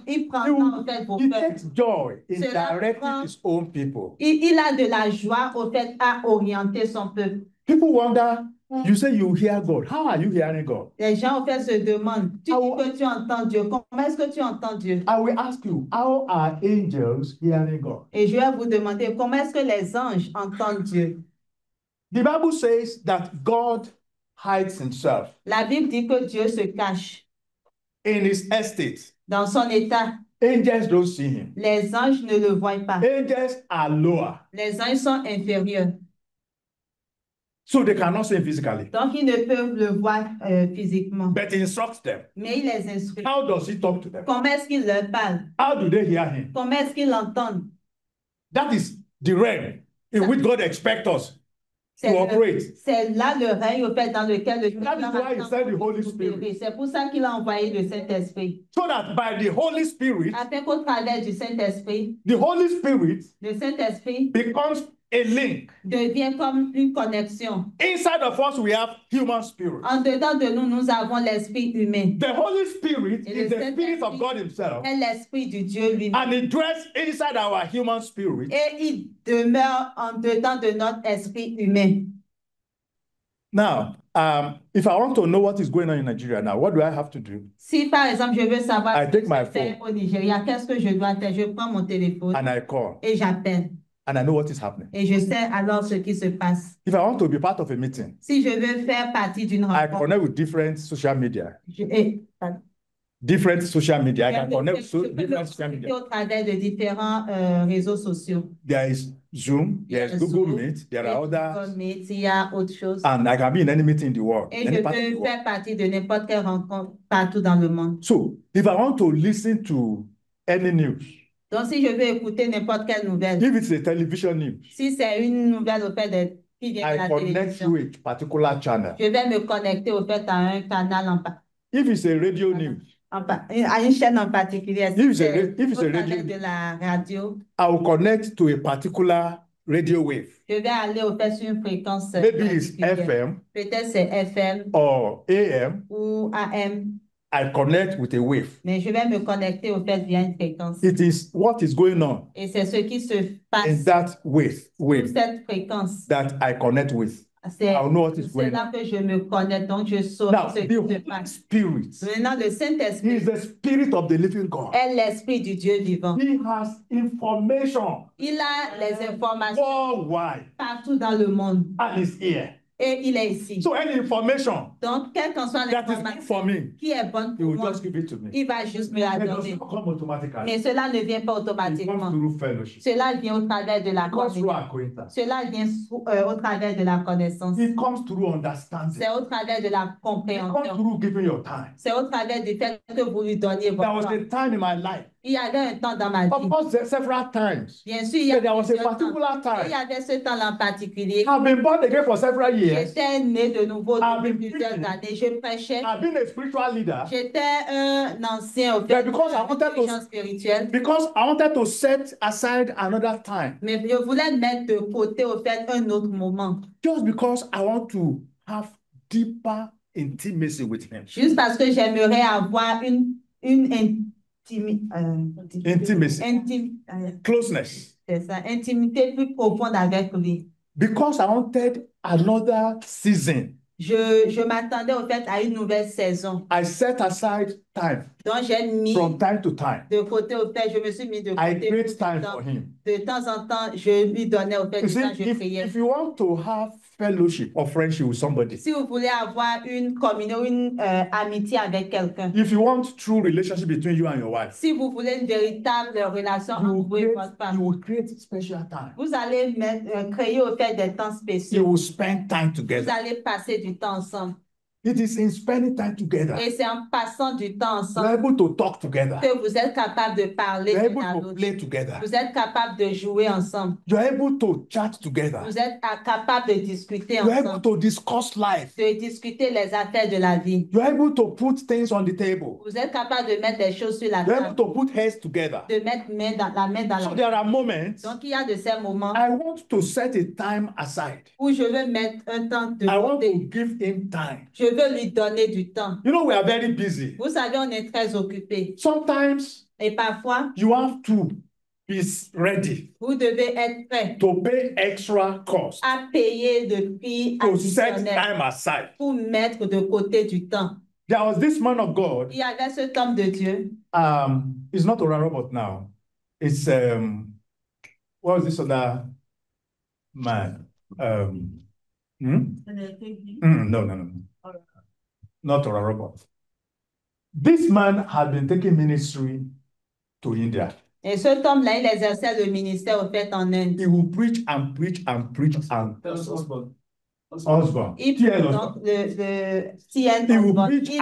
Il prendra en fait vos He peurs. takes joy in Cela directing prend- his own people. Il a de la joie au fait à orienter son peuple. People wonder, you say you hear God. How are you hearing God? Les gens en fait se demandent, tu dis que tu entends Dieu, comment est-ce que tu entends Dieu? I will ask you, how are angels hearing God? Et je vais vous demander, comment est-ce que les anges entendent Dieu? The Bible says that God hides himself La Bible dit que Dieu se cache in his estate. dans son état. Angels don't see him. Les anges ne le voient pas. Angels are lower, Les anges sont inférieurs. so they cannot see him physically. Donc, ils ne peuvent le voir physiquement. But he instructs them. Mais il les instruit. How does he talk to them? Comment est-ce qu'il leur parle? How do they hear him? Comment est-ce qu'ils l'entendent? That is the realm in which God expects us to operate. C'est là le règne au fait dans lequel le That is why he sent the Holy Spirit. C'est pour ça qu'il a envoyé le Saint-Esprit. So that by the Holy Spirit, Afin qu'au travers du Saint-Esprit, the Holy Spirit le Saint-Esprit becomes a link. devient comme une connexion. Inside of us, we have human spirit. En dedans de nous, nous avons l'esprit humain. The Holy Spirit Et is le the Spirit of Saint-Esprit God himself, est l'esprit du Dieu lui-même. and it dwells inside our human spirit. Et il demeure en dedans de notre esprit humain. Now, if I want to know what is going on in Nigeria now, what do I have to do? Si par exemple je veux savoir I ce take qui my se fait au Nigeria, qu'est-ce que je dois faire? Je prends mon téléphone And I call, et j'appelle. and I know what is happening. Et je sais alors ce qui se passe. If I want to be part of a meeting, Si je veux faire partie d'une I rencontre, connect with different social media. pardon. Different social media. I can Je connect peux with le different social connecter media. au travers de différents réseaux sociaux. There is Zoom, there is Google Meet, there are others, Google Meet, il y a autre chose. and I can be in any meeting in the world. Et any je part of the peux world. faire partie de n'importe quelle rencontre partout dans le monde. So, if I want to listen to any news, Donc, si je veux écouter n'importe quelle nouvelle, if it's a television news, si c'est une nouvelle au fait qui vient de I la connect télévision, to a particular channel. je vais me connecter au fait à un canal If it's a radio news, à une chaîne en particulier. If it's a Au travers radio, de la radio, I will connect to a particular radio wave. je vais aller au fait sur une fréquence Maybe it's particulière. FM Peut-être c'est FM or AM. ou AM, I connect with a wave. mais je vais me connecter au fait via une fréquence. It is what is going on Et c'est ce qui se in passe that wave sur cette fréquence. that I connect with. C'est I'll know what is going là on. que je me connais, donc je Now, saurai ce the qui se Holy passe. Spirit Maintenant, le is Saint-Esprit the Spirit of the living God. est l'Esprit du Dieu vivant. He has information Il a les informations worldwide partout dans le monde and is here. et il est ici. So any information Donc, quelle qu'en soit that is good l'information for me, qui est bonne he pour will moi, just give it to me. il va juste me la It does donner. not come automatically. Mais cela ne vient pas It comes automatiquement. through fellowship. Cela vient au travers de la It comes through connaissance. acquaintance. Cela vient au travers de la connaissance. It comes through understanding. C'est au travers de la It comes compréhension. through giving your time. C'est au travers du fait que vous lui donniez There was votre temps. a time in my life Il y avait un temps dans ma Of vie. course, there are several times. Bien sûr, il y a But there was a plusieurs temps. particular Et il time. y avait ce temps-là en particulier. I've been born again for several years. J'étais né de nouveau I've depuis been plusieurs preaching. années. Je prêchais. I've been a spiritual leader. J'étais un ancien au fait But because I wanted dirigeant spirituel. Because I wanted to set aside another time. Mais je voulais mettre de côté au fait un autre moment. Just because I want to have deeper intimacy with him. Juste parce que j'aimerais avoir une Closeness. C'est ça, intimité plus profonde avec lui. Because I wanted another season. Je m'attendais au fait à une nouvelle saison. I set aside time. Donc j'ai mis from time to time. De côté au fait, je me suis mis de I côté. create time for him. De temps en temps, je lui donnais au fait You du see, temps, je priais. if you want to have fellowship or friendship with somebody, Si vous voulez avoir une communion, une amitié avec quelqu'un, if you want true relationship between you and your wife, si vous voulez une véritable relation entre vous et votre femme, you will create special time. vous allez créer au fait des temps spéciaux. You will spend time together. Vous allez passer du temps ensemble. It is in spending time together. Et c'est en passant du temps ensemble you're able to talk together. que vous êtes capable de parler You're l'un à able to l'autre. play together. Vous êtes capable de jouer ensemble. You're able to chat together. Vous êtes capable de discuter You're able ensemble. to discuss life. De discuter les affaires de la vie. You're able to put things on the table. Vous êtes capable de mettre des choses sur la You're able table. to put heads together. De mettre la main dans So la there are moments Donc il y a de ces moments I want to set a time aside. où je veux mettre un temps de I want to côté. give him time. Je veux lui donner du temps. You know, we are very busy. Vous savez, on est très occupé. Sometimes Et parfois, you have to be ready vous devez être prêt to pay extra cost à payer le prix to set additionnel time aside. pour mettre de côté du temps. There was this man of God. Il y avait cet homme de Dieu. It's not Oral Robert now. It's what was this other man? No. Not Oral Robert. This man had been taking ministry to India. Et cet homme-là, il exerçait le ministère au fait en Inde. He will preach and preach and preach and Osborne. Il donc le T.N. Osborne, il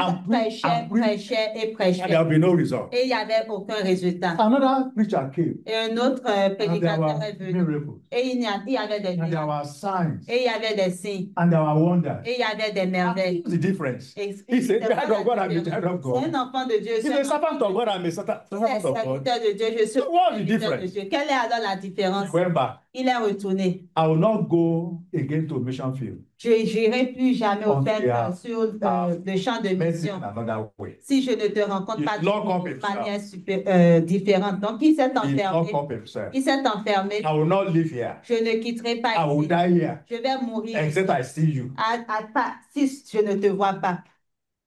prêchait et prêchait. And there will be no result. Et il n'y avait aucun résultat. Another preacher came. Et un autre prédicateur est venu. Miracles. Et il y avait des And there miracles. were signs. Et il y avait des signes. And there were wonders. Et il y avait des merveilles. What's the difference? Et He said, c'est pas child of God, I'm a child of C'est God. un enfant de Dieu. He's a servant of God, I'm a servant of God. Serviteur de Dieu, je suis What's the serviteur de difference? Dieu. Quelle est alors la différence? He went back. Il est retourné. I will not go again to mission field. Je n'irai plus jamais au fait sur le champ de Medicine mission another way. si je ne te rencontre pas He de manière différente. Donc, il s'est He enfermé. lock up himself. Il s'est enfermé. I will not live here. Je ne quitterai pas I will ici. die here. Je vais mourir Except I see you. si je ne te vois pas.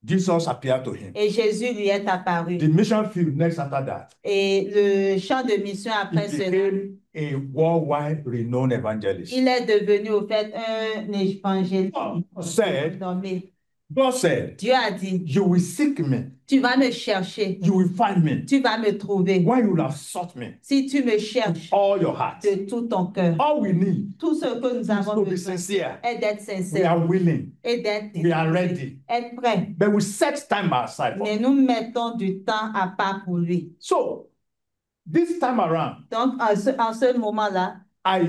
Jesus appeared to him. Et Jésus lui est apparu. The mission field next after that. Et le champ de mission après He cela, became a worldwide renowned evangelist. il est devenu au fait un évangéliste Said, nommé. God said, Dieu a dit, you will seek me. tu vas me chercher, You will find me. tu vas me trouver. When you will have sought me Si tu me with cherches all your heart. de tout ton cœur, All we need tout ce que nous is avons to be besoin sincere. est d'être We sincère are willing. et d'être We are ready. être prêt. But we set time aside. Mais nous mettons du temps à part pour lui. So, this time around, Donc, en ce moment-là, I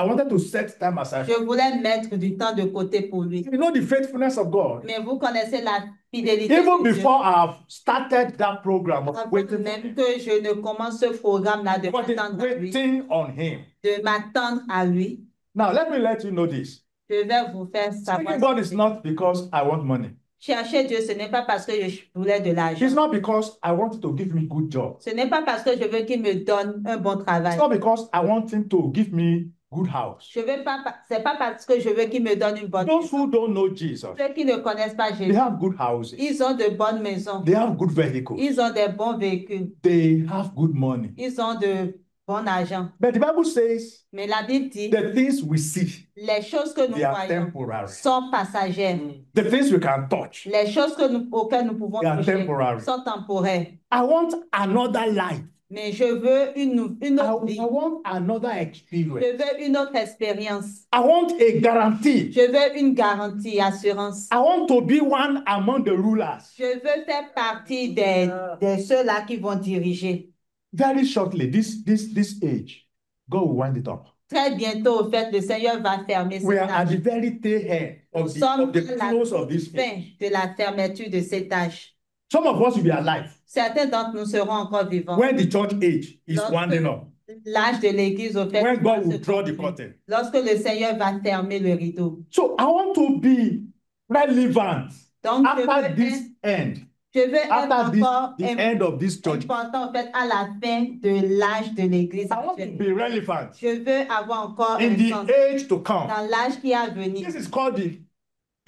wanted to set time aside. je voulais mettre du temps de côté pour lui. You know the faithfulness of God. Mais vous connaissez la fidélité Even de Dieu. before I've started that program of Avant waiting, même que je ne commence ce programme-là de m'attendre à lui, waiting on Him. de m'attendre à lui, Now, let me let you know this. je vais vous faire savoir. Seeking God is not because I want money. Chercher Dieu, ce n'est pas parce que je voulais de l'argent. It's not because I want to give me good job. Ce n'est pas parce que je veux qu'il me donne un bon travail. It's not because I want Him to give me good house. C'est pas parce que je veux qu'il me donne une bonne Those maison. who don't know Jesus, Ceux qui ne connaissent pas they Jésus, have good houses. ils ont de bonnes maisons. They have good vehicles. Ils ont des bons véhicules. They have good money. Ils ont de bon argent. But the Bible says Mais la Bible dit, the things we see, les choses que nous they are voyons temporary. sont passagères. The things we can touch, Les choses auxquelles nous pouvons they are toucher temporary. sont temporaires. I want another life Mais je veux une autre vie. I want another experience. Je veux une autre expérience. I want a guarantee. Je veux une garantie, assurance. I want to be one among the rulers. Je veux faire partie de ceux-là qui vont diriger. Very shortly, this age, God will wind it up. Très bientôt, au fait, le Seigneur va fermer We cet are at âge. the very tail end Nous of sommes the à close la of this fin age. de la fermeture de cet âge. Some of us will be alive Certains d'entre nous seront encore vivants. when the church age is Lorsque winding up. l'âge de l'Église, au fait, When va God se will draw the conclure. curtain. Lorsque le Seigneur va fermer le rideau. So I want to be relevant Donc, after this end. je veux être After this, encore the end of this church. important, en fait, à la fin de l'âge de l'Église I want to actuelle. be relevant Je veux avoir encore in un the sens age to come. dans l'âge qui a venu. This is called the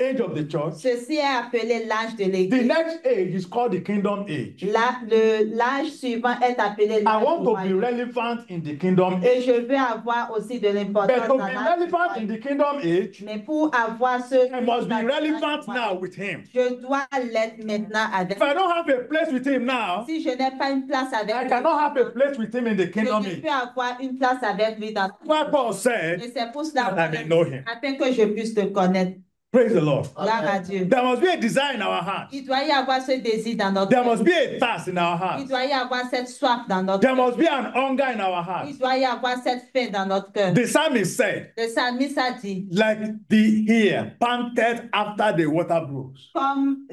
age of the church. Ceci est appelé l'âge de The l'Église. next age is called the kingdom age. L'âge suivant est appelé I l'âge want du to be royaume. relevant in the kingdom age. Et je veux avoir aussi de But l'importance to dans be l'âge du relevant in royaume. the kingdom age, Mais pour avoir ce... I must be relevant now with him. Je dois l'être maintenant avec If I don't have a place with him now, Si je n'ai pas une place avec I lui, cannot have a place with him in the je kingdom ne age. peux avoir une place avec lui dans What Paul said, Et c'est pour cela that I may know him. afin que je puisse te connaître. Praise the Lord. Gloire à Dieu. There must be a desire in our heart. Il doit y avoir ce désir dans notre There cœur. must be a thirst in our heart. Il doit y avoir cette soif dans notre There cœur. must be an hunger in our heart. Il doit y avoir cette faim dans notre cœur. The psalmist said, Le psalmiste a dit, like the ear panted after the water brooks, comme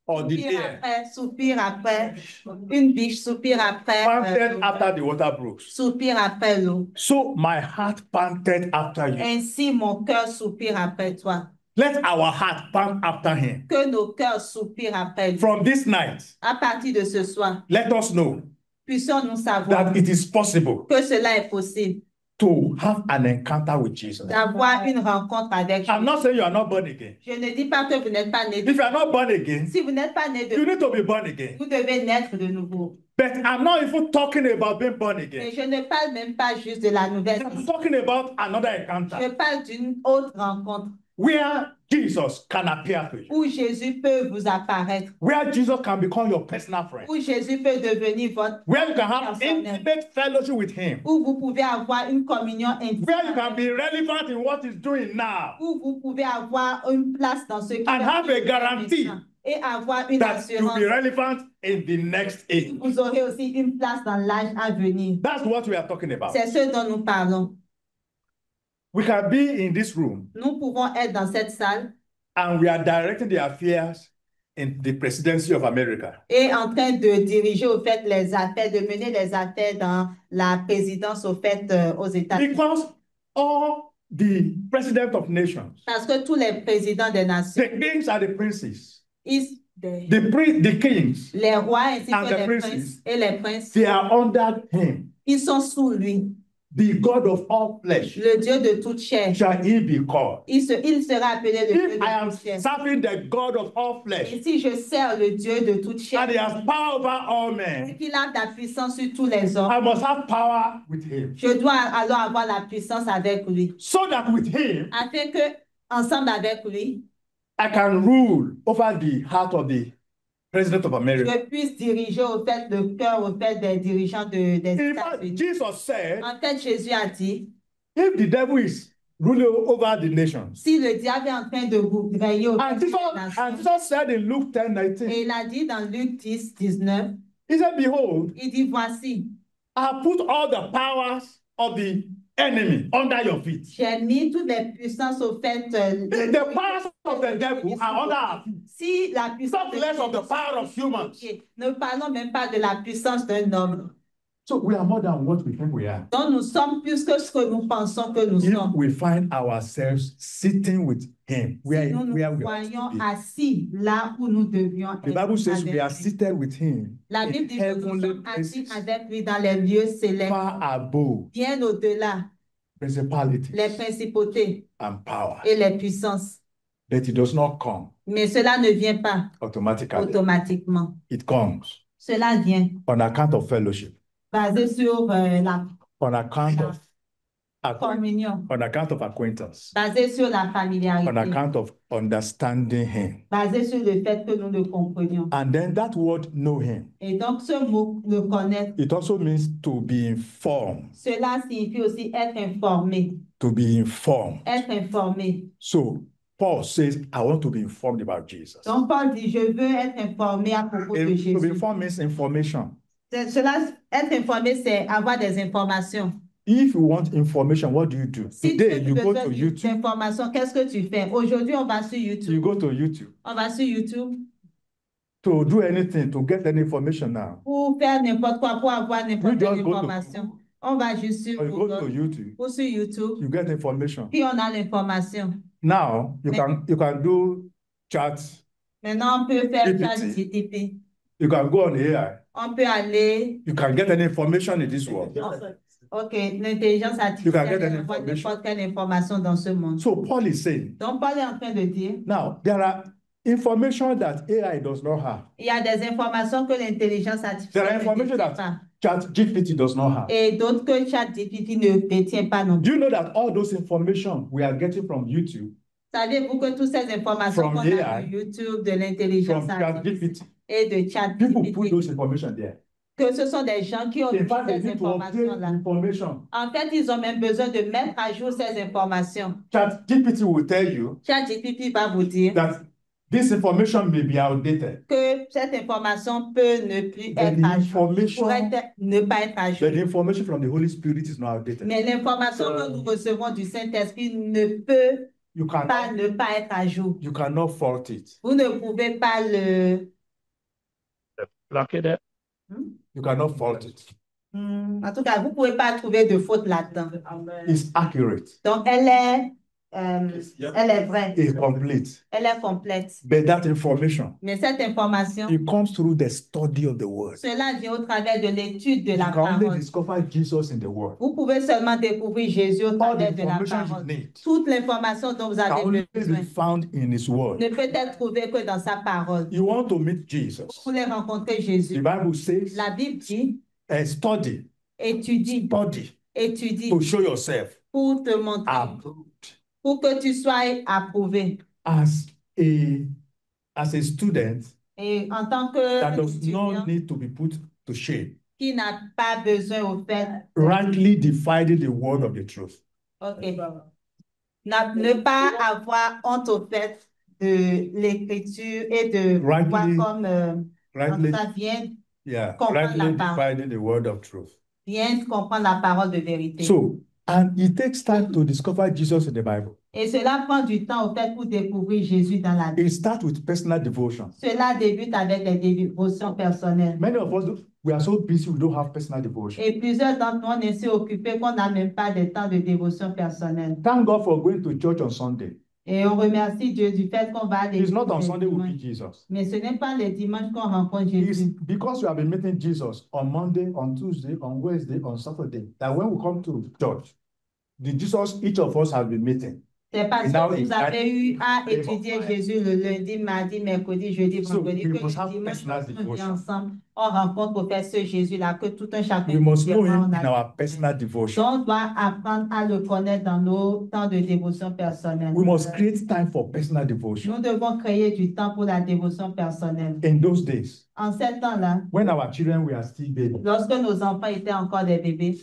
or the ear soupir après, une biche soupire après, panted after the water brooks. soupire après l'eau. So my heart panted after you. Ainsi mon cœur soupire après toi. Let our heart pant after him. Que nos cœurs soupirent après lui. From this night, À partir de ce soir, let us know puissions-nous savoir that it is possible que cela est possible to have an encounter with Jesus. d'avoir une rencontre avec I'm Jésus. not saying you are not born again. Je ne dis pas que vous n'êtes pas né de If you are not born again, Si vous n'êtes pas né de you need to be born again. vous devez naître de nouveau. But I'm not even talking about being born Mais again. je ne parle même pas juste de la nouvelle. I'm talking about another Je encounter parle d'une autre rencontre where Jesus can appear to you, où Jésus peut vous apparaître, where Jesus can become your personal friend, où Jésus peut devenir votre where you can have personnel, intimate fellowship with him, où vous pouvez avoir une communion intime, where you can be relevant in what he's doing now, où vous pouvez avoir une place dans ce qui and have a guarantee et avoir une that you'll assurance. be relevant in the next age. Vous aurez aussi une place dans l'âge à venir. That's what we are talking about. C'est ce dont nous parlons. We can be in this room Nous pouvons être dans cette salle and we are directing the affairs in the presidency of America. et en train de diriger au fait les affaires, de mener les affaires dans la présidence au fait aux États-Unis. Because all the president of nations, Parce que tous les présidents des nations, the kings and the princes, the kings, les rois ainsi and que the les princes, princes et les princes, they are under him. ils sont sous lui, The God of all flesh le Dieu de toute chair. shall he be called. Il sera appelé le Dieu If I am de toute chair. serving the God of all flesh, Et si je sers le Dieu de toute chair, and he has power over all et men, qu'il a la puissance sur tous les hommes, I must have power with him. je dois alors avoir la puissance avec lui, So that with him, afin que, ensemble avec lui, I can rule over the heart of the president of America. je puisse diriger au fait le cœur, au fait des dirigeants des In fact, États-Unis. Jesus said, En fait, Jésus a dit, if the devil is ruling over the nations, si le diable est en train de vous régner au and fait des Jesus nations, said in Luke 10:19, et il a dit dans Luc 10, 19, he said, behold, il dit, voici, I have put all the powers of the enemy under your feet. j'ai mis toutes les puissances au fait. The powers of the devil are under our feet. Si la puissance Talk less of the power of humans. ne parlons même pas de la puissance d'un homme. So we are more than what we think we are. Donc nous sommes plus que ce que nous pensons que nous If sommes. we find ourselves sitting with him, Si nous nous we are voyons to be. assis là où nous devions The Bible says avec we are lui. seated with him La Bible in dit que nous heavenly sommes assis places, avec lui dans les lieux célestes, far above bien au-delà principalities les principautés and power. et les puissances. But it does not come Mais cela ne vient pas automatically. automatiquement. It comes Cela vient on account of fellowship, basé sur on account of communion, on account of acquaintance, basé sur la on familiarité, account of understanding him. basé sur le fait que nous le comprenions. And then that word know him, Et donc, ce mot, le connaître, it also means to be informed. cela signifie aussi être informé. To be informed. Être informé. So Paul says, I want to be informed about Jesus. Donc, Paul dit, je veux être informé à propos de To be Jésus. informed means information. Cela, être informé, c'est avoir des informations. If you want information, what do you do? Si Today, tu you go veux to des YouTube. informations, qu'est-ce que tu fais? Aujourd'hui, on va sur YouTube. You go to YouTube. On va sur YouTube To do anything, to get any information now. pour faire n'importe quoi, pour avoir n'importe You quelle just go to information. On va juste sur Or you go to Google YouTube. ou sur YouTube, You get information. puis on a l'information. Now, you can do chats. Maintenant, on peut faire GPT. ChatGPT. You can go on AI. On peut aller. You can get any information in this world. OK, l'intelligence You can get artificielle any envoie information. n'importe quelle information dans ce monde. So Paul is saying, Donc, Paul est en train de dire, now, there are information that AI does not have. il y a des informations que l'intelligence There are artificielle ne information détient that pas. ChatGPT does not have. Et d'autres que ChatGPT ne détient pas non Do plus. you know that all those information we are getting from YouTube, Savez-vous que toutes ces informations From qu'on a AI, de YouTube, de l'intelligence from artificielle ChatGPT, et de people put ChatGPT, those information there. que ce sont des gens qui ont In mis fact, they ces need to update informations-là. information. En fait, ils ont même besoin de mettre à jour ces informations. ChatGPT will tell you ChatGPT va vous dire that this information may be outdated. que cette information peut ne plus The être à jour, information- ne pas être à jour. But the information from the Holy Spirit is not outdated. Mais l'information que nous recevons du Saint-Esprit ne peut You pas cannot, ne pas être à jour. you cannot fault it. Vous ne pouvez pas le... You cannot fault it. En tout cas, vous ne pouvez pas trouver de faute là-dedans. It's accurate. Donc, elle est vraie, It's complete. elle est complète. But that information, Mais cette information, it comes through the study of the word. cela vient au travers de l'étude de You la can only parole. discover Jesus in the word. Vous pouvez seulement découvrir Jésus au All the travers de la information you parole. need Toute l'information dont vous can avez only besoin be found in his word. ne peut être trouvée que dans sa parole. You want to meet Vous Jesus. voulez rencontrer The Jésus. Bible says, La Bible dit, study étudie, étudie to show yourself pour te montrer, approved pour que tu sois approuvé. as a student Et en tant that que does étudiant not need to be put to shame, qui n'a pas besoin au fait, rightly dividing the word of the truth. OK, ne pas avoir honte au fait de l'écriture et de Rightly- voir comme Rightly, ça vient rightly la parole. dividing the word of truth. comprendre la parole de vérité. So, and it takes time to discover Jesus in the Bible. Et cela prend du temps au fait pour découvrir Jésus dans la Bible. It starts with personal devotion. Cela débute avec les dévotions personnelles. Many of us, we are so busy, we don't have personal devotion. Et plusieurs d'entre nous, on est si occupés qu'on n'a même pas de temps de dévotion personnelle. Thank God for going to church on Sunday. Et on remercie Dieu du fait qu'on va à It's l'église not on le Sunday we dimanche. meet Jesus. Mais ce n'est pas le dimanche qu'on rencontre It's Jésus. because you have been meeting Jesus on Monday, on Tuesday, on Wednesday, on Saturday, that when we come to church, the Jesus each of us have been meeting. C'est parce Now que in vous avez eu à that- étudier Jésus le lundi, mardi, mercredi, jeudi, So vendredi, we que must le have dimanche, personal on vient devotion. ensemble, on rencontre au fait ce Jésus-là, que tout un chacun We must know différent, him on a- in our personal devotion. Donc, on doit apprendre à le connaître dans nos temps de dévotion personnelle. We must create time for personal devotion. Nous devons créer du temps pour la dévotion personnelle. In those days, En ce temps-là, when our children were still babies, lorsque nos enfants étaient encore des bébés,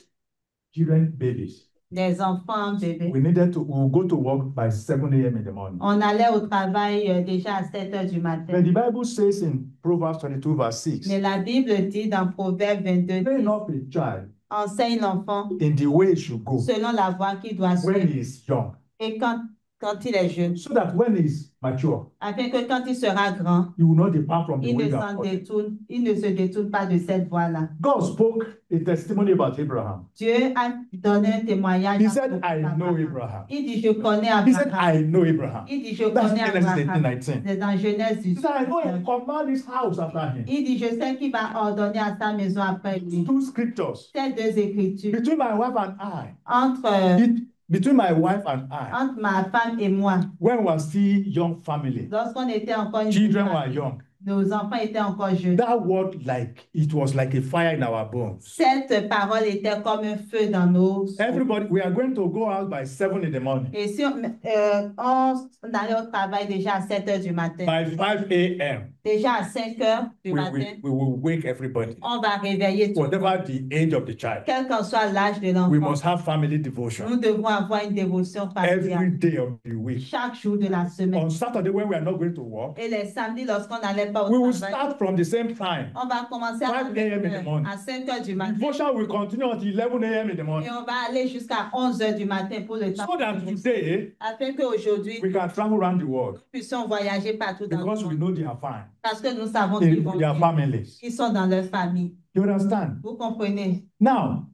children babies, des enfants bébés, we would go to work by 7 a.m. in the morning. on allait au travail déjà à 7 heures du matin. But the Bible says in Proverbs 22, verse 6, Mais la Bible dit dans Proverbe 22, train up a child enseigne l'enfant in the way he should go selon la voie qu'il doit when suivre. he is young, Et quand il est jeune, so that when he is mature, afin que quand il sera grand, he will not depart from the il way ne you have taught him. il ne se détourne pas de cette voie-là. God spoke a testimony about Abraham. Dieu a donné un témoignage. He à said, propos I know d'Abraham. Abraham. Il dit, je connais He said, Abraham. I know Abraham. Il dit, je That's connais Genesis Abraham. 18:19. C'est dans Genèse He 18. said, I know he command his house after him. Il dit, je sais qu'il va ordonner à sa maison après lui. Two scriptures. Ces deux écritures Between my wife and I, entre between my wife and I, ma femme et moi, when we were still young family, lorsqu'on était encore une children famille, were young, nos enfants étaient encore jeunes. That word, it was like a fire in our bones. Cette parole était comme un feu dans nos os. Everybody, we are going to go out by 7 in the morning. Et si on allait au travail déjà à 7 heures du matin. By 5 a.m. Déjà à 5 heures du matin. We will wake everybody. On va réveiller tout le monde. Whatever the age of the child. Quel qu'en soit l'âge de l'enfant. We must have family devotion. Nous devons avoir une dévotion familiale. Every day of the week. Chaque jour de la semaine. On Saturday when we are not going to work. Et les samedis lorsqu'on n'allait pas au travail. We will start from the same time. On va commencer 5 a.m. in the morning. À 5 heures du matin. Devotion will continue until 11 a.m. in the morning. Et on va aller jusqu'à 11 heures du matin pour le temps. So that today, afin qu'aujourd'hui, we can travel around the world. Nous puissions voyager partout dans le monde. Because we know they are fine. Parce que nous savons qu'ils vont their families. Ils sont dans leur famille. You understand? Vous comprenez? Now,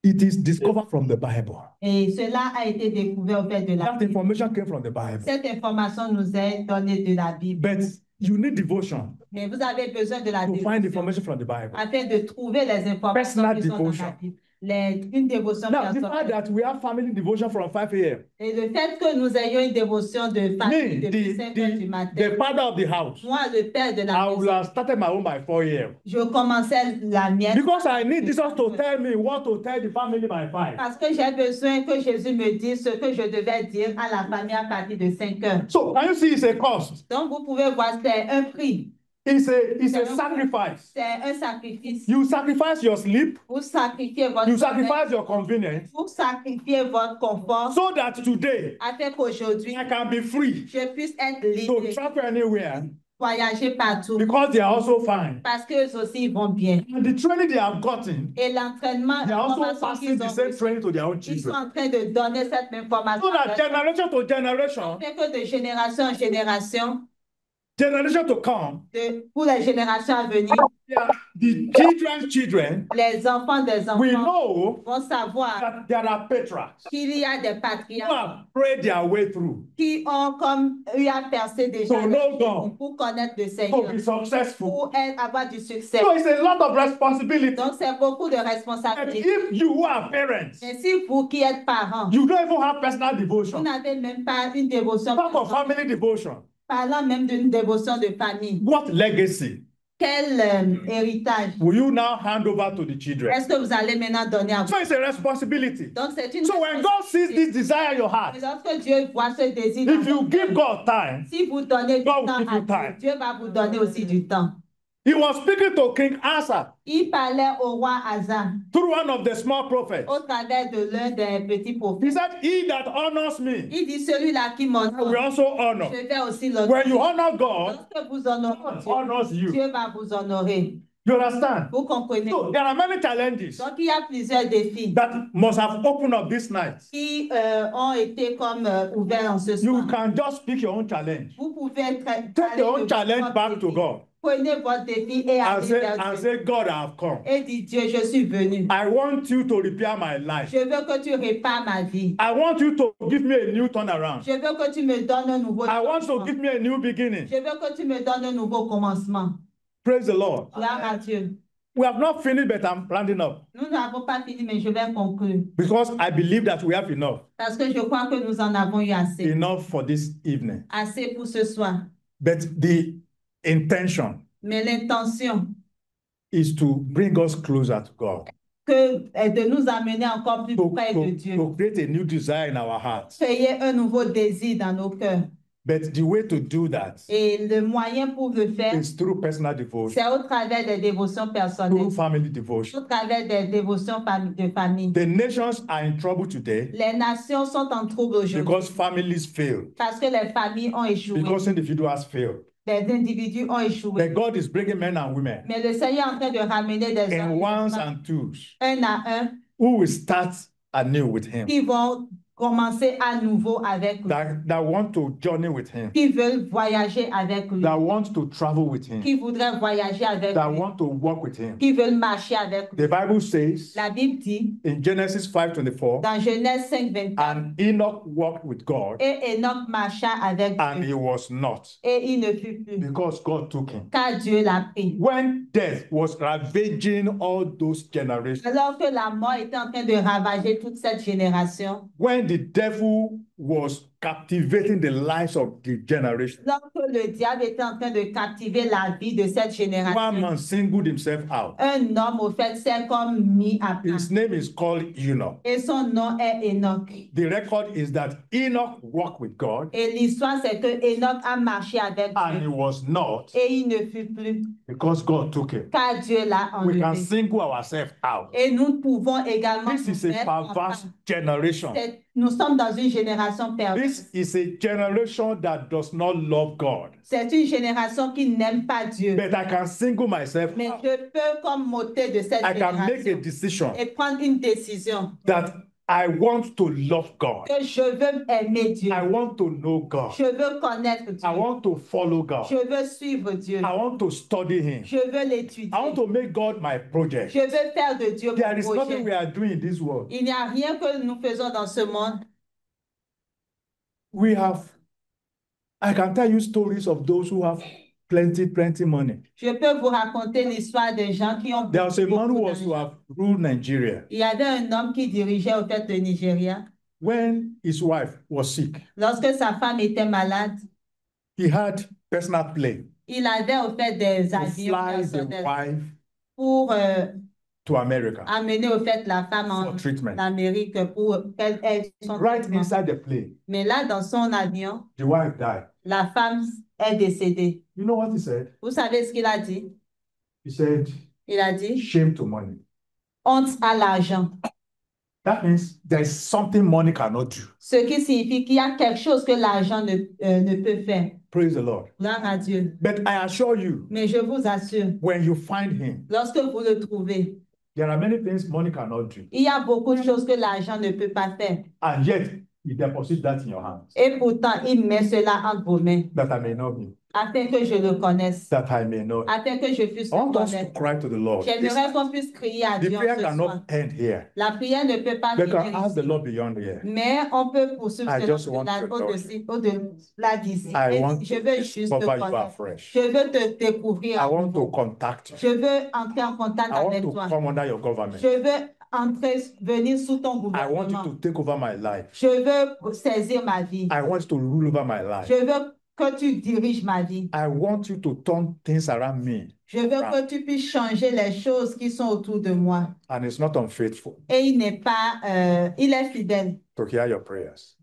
it is discovered from the Bible. Et cela a été découvert au fait de la That Bible. information came from the Bible. Cette information nous est donnée de la Bible. But you need devotion. Mais vous avez besoin de la to dévotion find information from the Bible. afin de trouver les informations Personal qui sont dans devotion. la Bible. Une dévotion Now, the personnelle. fact that we have family devotion from 5 a.m. Et le fait que nous ayons une dévotion de famille Me, depuis 5 heures du matin. the father of the house, Moi, le père de la I will maison, have started my own by 4 a.m. je commençais la mienne. Because I need Jesus to tell me what to tell the family by 5. Parce que j'ai besoin que Jésus me dise ce que je devais dire à la famille à partir de 5 heures. So, can you see it's a cost? Donc, vous pouvez voir, c'est un prix. It's a sacrifice. C'est un sacrifice. You sacrifice your sleep. Vous sacrifiez votre You sommeil. sacrifice your convenience. Vous sacrifiez votre confort. So that today, Afin qu'aujourd'hui, I can be free je puisse être to libre, travel anywhere voyager partout. because they are also fine. Parce qu'eux aussi, ils vont bien. And the training they have gotten, Et l'entraînement, they are also l'information passing qu'ils the ont same reçue, training to their own ils sont children. en train de donner cette information. So that generation to generation, Afin que de génération en génération, generation to come, pour les générations à venir, the children's children les enfants des will enfants know vont savoir that there are patriarchs qu'il y a des who patriarches have prayed their way through qui ont comme eu à percer déjà to know God, pour connaître le to Seigneur, be successful. pour avoir du succès. So it's a lot of responsibility. Donc, c'est beaucoup de And responsabilités. if you who are parents, Mais si vous qui êtes parents, you don't even have personal vous devotion, n'avez même pas une dévotion, talk of family devotion. parlant même d'une dévotion de famille, What legacy quel héritage will you now hand over to the children? est-ce que vous allez maintenant donner à vous? So it's a responsibility. Donc, c'est une So when God sees this desire in your heart, Mais lorsque Dieu voit ce désir, if dans you votre give cœur, God time, si vous donnez du God will temps give à you time. Dieu, Dieu va vous donner aussi du temps. He was speaking to King Asa Il parlait au roi Asa through one of the small prophets. au travers de l'un des petits He prophètes. said, he that honors me, Il dit, celui-là qui I will m'honore, also honor. je vais aussi When you l'honorer. honor God, Lorsque vous honorez God Dieu, honors you. Dieu va vous honorer. You understand? Vous comprenez? So there are many challenges Donc, il y a plusieurs défis that must have opened up this night. qui ont été comme ouverts en ce You soir. can just pick your own challenge. Vous pouvez Take your own challenge back to God Prenez votre défi et and allez say, vers Dieu. God, I have come. Et dites, Dieu, je suis venu. I want you to repair my life. Je veux que tu répares ma vie. I want you to give me a new turnaround. Je veux que tu me donnes un nouveau I want to commencement. give me a new beginning. Je veux que tu me donnes un nouveau commencement. Praise the Lord. Gloire à Dieu. We have not finished, but I'm rounding up Nous n'avons pas fini, mais je vais conclure. because I believe that we have enough Parce que je crois que nous en avons eu assez. for this evening. Assez pour ce soir. But the intention Mais l'intention is to bring us closer to God, est de nous amener encore plus près de Dieu. to create a new desire in our hearts. Créer un nouveau désir dans nos cœurs. But the way to do that Et le moyen pour le faire, is through personal devotion, c'est au travers des dévotions through personnelles, family devotion. au travers des dévotions de famille. The nations are in trouble today Les nations sont en trouble aujourd'hui because families fail, parce que les familles ont échoué. because individuals fail. Les individus ont échoué. But God is bringing men and women Mais le Seigneur est en train de ramener des in hommes ones and twos un à un who will start anew with Him, qui vont commencer à nouveau avec lui, that want to journey with Him, qui veulent voyager avec lui, that want to travel with Him, qui voudraient voyager avec that lui, want to walk with Him. qui veulent marcher avec lui. The Bible says La Bible dit in Genesis 5:24, dans Genèse 5, 24, and Enoch walked with God, et Enoch marcha avec and Dieu, he was not, et il ne fut plus, because God took him. car Dieu l'a pris. When death was ravaging all those generations, Alors que la mort était en train de ravager toute cette génération, when the devil was captivating the lives of the generation, Lorsque le diable était en train de captiver la vie de cette one génération, man singled himself out. un homme au fait s'est comme mis à part. His name is called Enoch. Et son nom est Enoch. The record is that Enoch walked with God Et l'histoire, c'est que Enoch a marché avec and he Dieu. was not Et il ne fut plus, because God took him. car Dieu l'a We can enlevé. single ourselves out. Et nous pouvons également This is nous a mettre à part. perverse generation. Nous sommes dans une génération This perverse. is a generation that does not love God. C'est une génération qui n'aime pas Dieu. But I can single myself Mais out. je peux comme m'ôter de cette I can make a génération decision et prendre une décision that I want to love God. que je veux aimer Dieu. I want to know God. Je veux connaître I Dieu. want to follow God. Je veux suivre Dieu. I want to study Him. Je veux l'étudier. I want to make God my project. Je veux faire de Dieu There mon is nothing we projet. are doing in this world. Il n'y a rien que nous faisons dans ce monde. I can tell you stories of those who have plenty money. Je peux vous raconter l'histoire des gens qui ont There was a man who beaucoup was to d'argent. have ruled Nigeria. Il y avait un homme qui dirigeait au fait le Nigeria. When his wife was sick, Lorsque sa femme était malade, he had personal plane il avait au fait des to avions fly the personnels wife pour to America amener au fait la femme for en treatment. Amérique pour qu'elle ait son Right traitement. inside the plane, Mais là, dans son avion, the wife died. la femme est décédée. You know what he said? Vous savez ce qu'il a dit? He said, Il a dit, shame to money. honte à l'argent. That means there is something money cannot do. Ce qui signifie qu'il y a quelque chose que l'argent ne peut faire. Praise the Lord. Gloire à Dieu. But I assure you, Mais je vous assure, when you find him, lorsque vous le trouvez, there are many things money cannot do. il y a beaucoup de choses que l'argent ne peut pas faire. And yet, he deposits that in your hands, Et pourtant, il met cela entre vos mains, that I may know him, afin que je le connaisse, that I may know him. afin que je puisse I le want us to connaître. cry to the Lord. J'aimerais qu'on puisse crier à The Dieu prayer ce soir. cannot end here. La prière ne peut pas We can finir ask the ici. Lord beyond here. Mais on peut poursuivre I cela just want to know au-delà d'ici. I Et want je veux juste te Cover you connaître. afresh. Je veux te découvrir. I à want to nouveau. contact you. Je veux entrer en contact I want avec to toi. come under your government. Je veux venir sous ton I want you gouvernement. to take over my life. Je veux saisir ma vie. I want you to rule over my life. Je veux que tu diriges ma vie. I want you to turn things around me. Je veux que tu puisses changer les choses qui sont autour de moi. And it's not unfaithful Et il n'est pas, il est fidèle. to hear your prayers.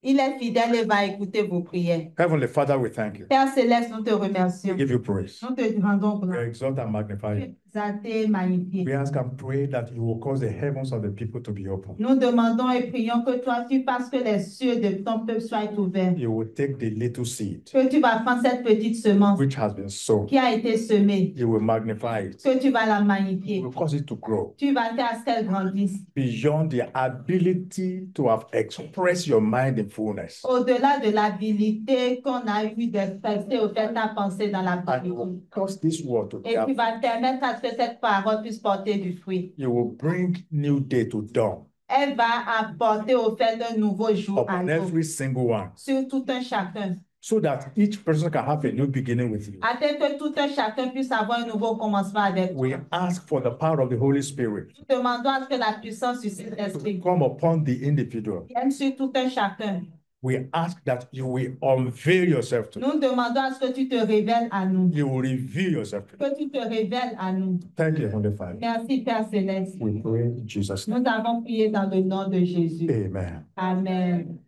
Il est fidèle et va écouter vos prières. Heavenly Father, we thank you. Père Céleste, nous te We remercions. give you praise. Nous te rendons We gloire. exalt and magnify you. Exalté, magnifié. We ask and pray that you will cause the heavens of the people to be open. Nous demandons et prions que toi, tu fasses que les cieux de ton peuple soient ouverts. You will take the little seed Que tu vas prendre cette petite semence which has been sown. qui a été semée. You will magnify it. Que tu vas la You magnifier. will cause it to grow Tu vas faire à ce qu'elle grandisse. beyond the ability to have expressed your mind in fullness. Au-delà de l'habilité qu'on a eu d'expresser au fait ta pensée dans la And you plénitude. will cause this word to Et bear. tu vas permettre à ce que cette parole puisse porter du fruit. You will bring new day to dawn Elle va apporter au fait un nouveau jour à upon nous. every single one, Sur tout un chacun. so that each person can have a new beginning with you. Afin que tout un chacun puisse avoir un nouveau commencement avec We toi. ask for the power of the Holy Spirit Nous demandons à ce que la puissance du Saint-Esprit to come upon the individual. vienne sur tout un chacun. We ask that you will unveil yourself to them. Nous demandons à ce que tu te révèles à nous. You will reveal yourself to them. Que tu te révèles à nous. Thank you, Heavenly Father. Merci, Père Céleste. We pray in Jesus' name. Nous avons prié dans le nom de Jésus. Amen. Amen.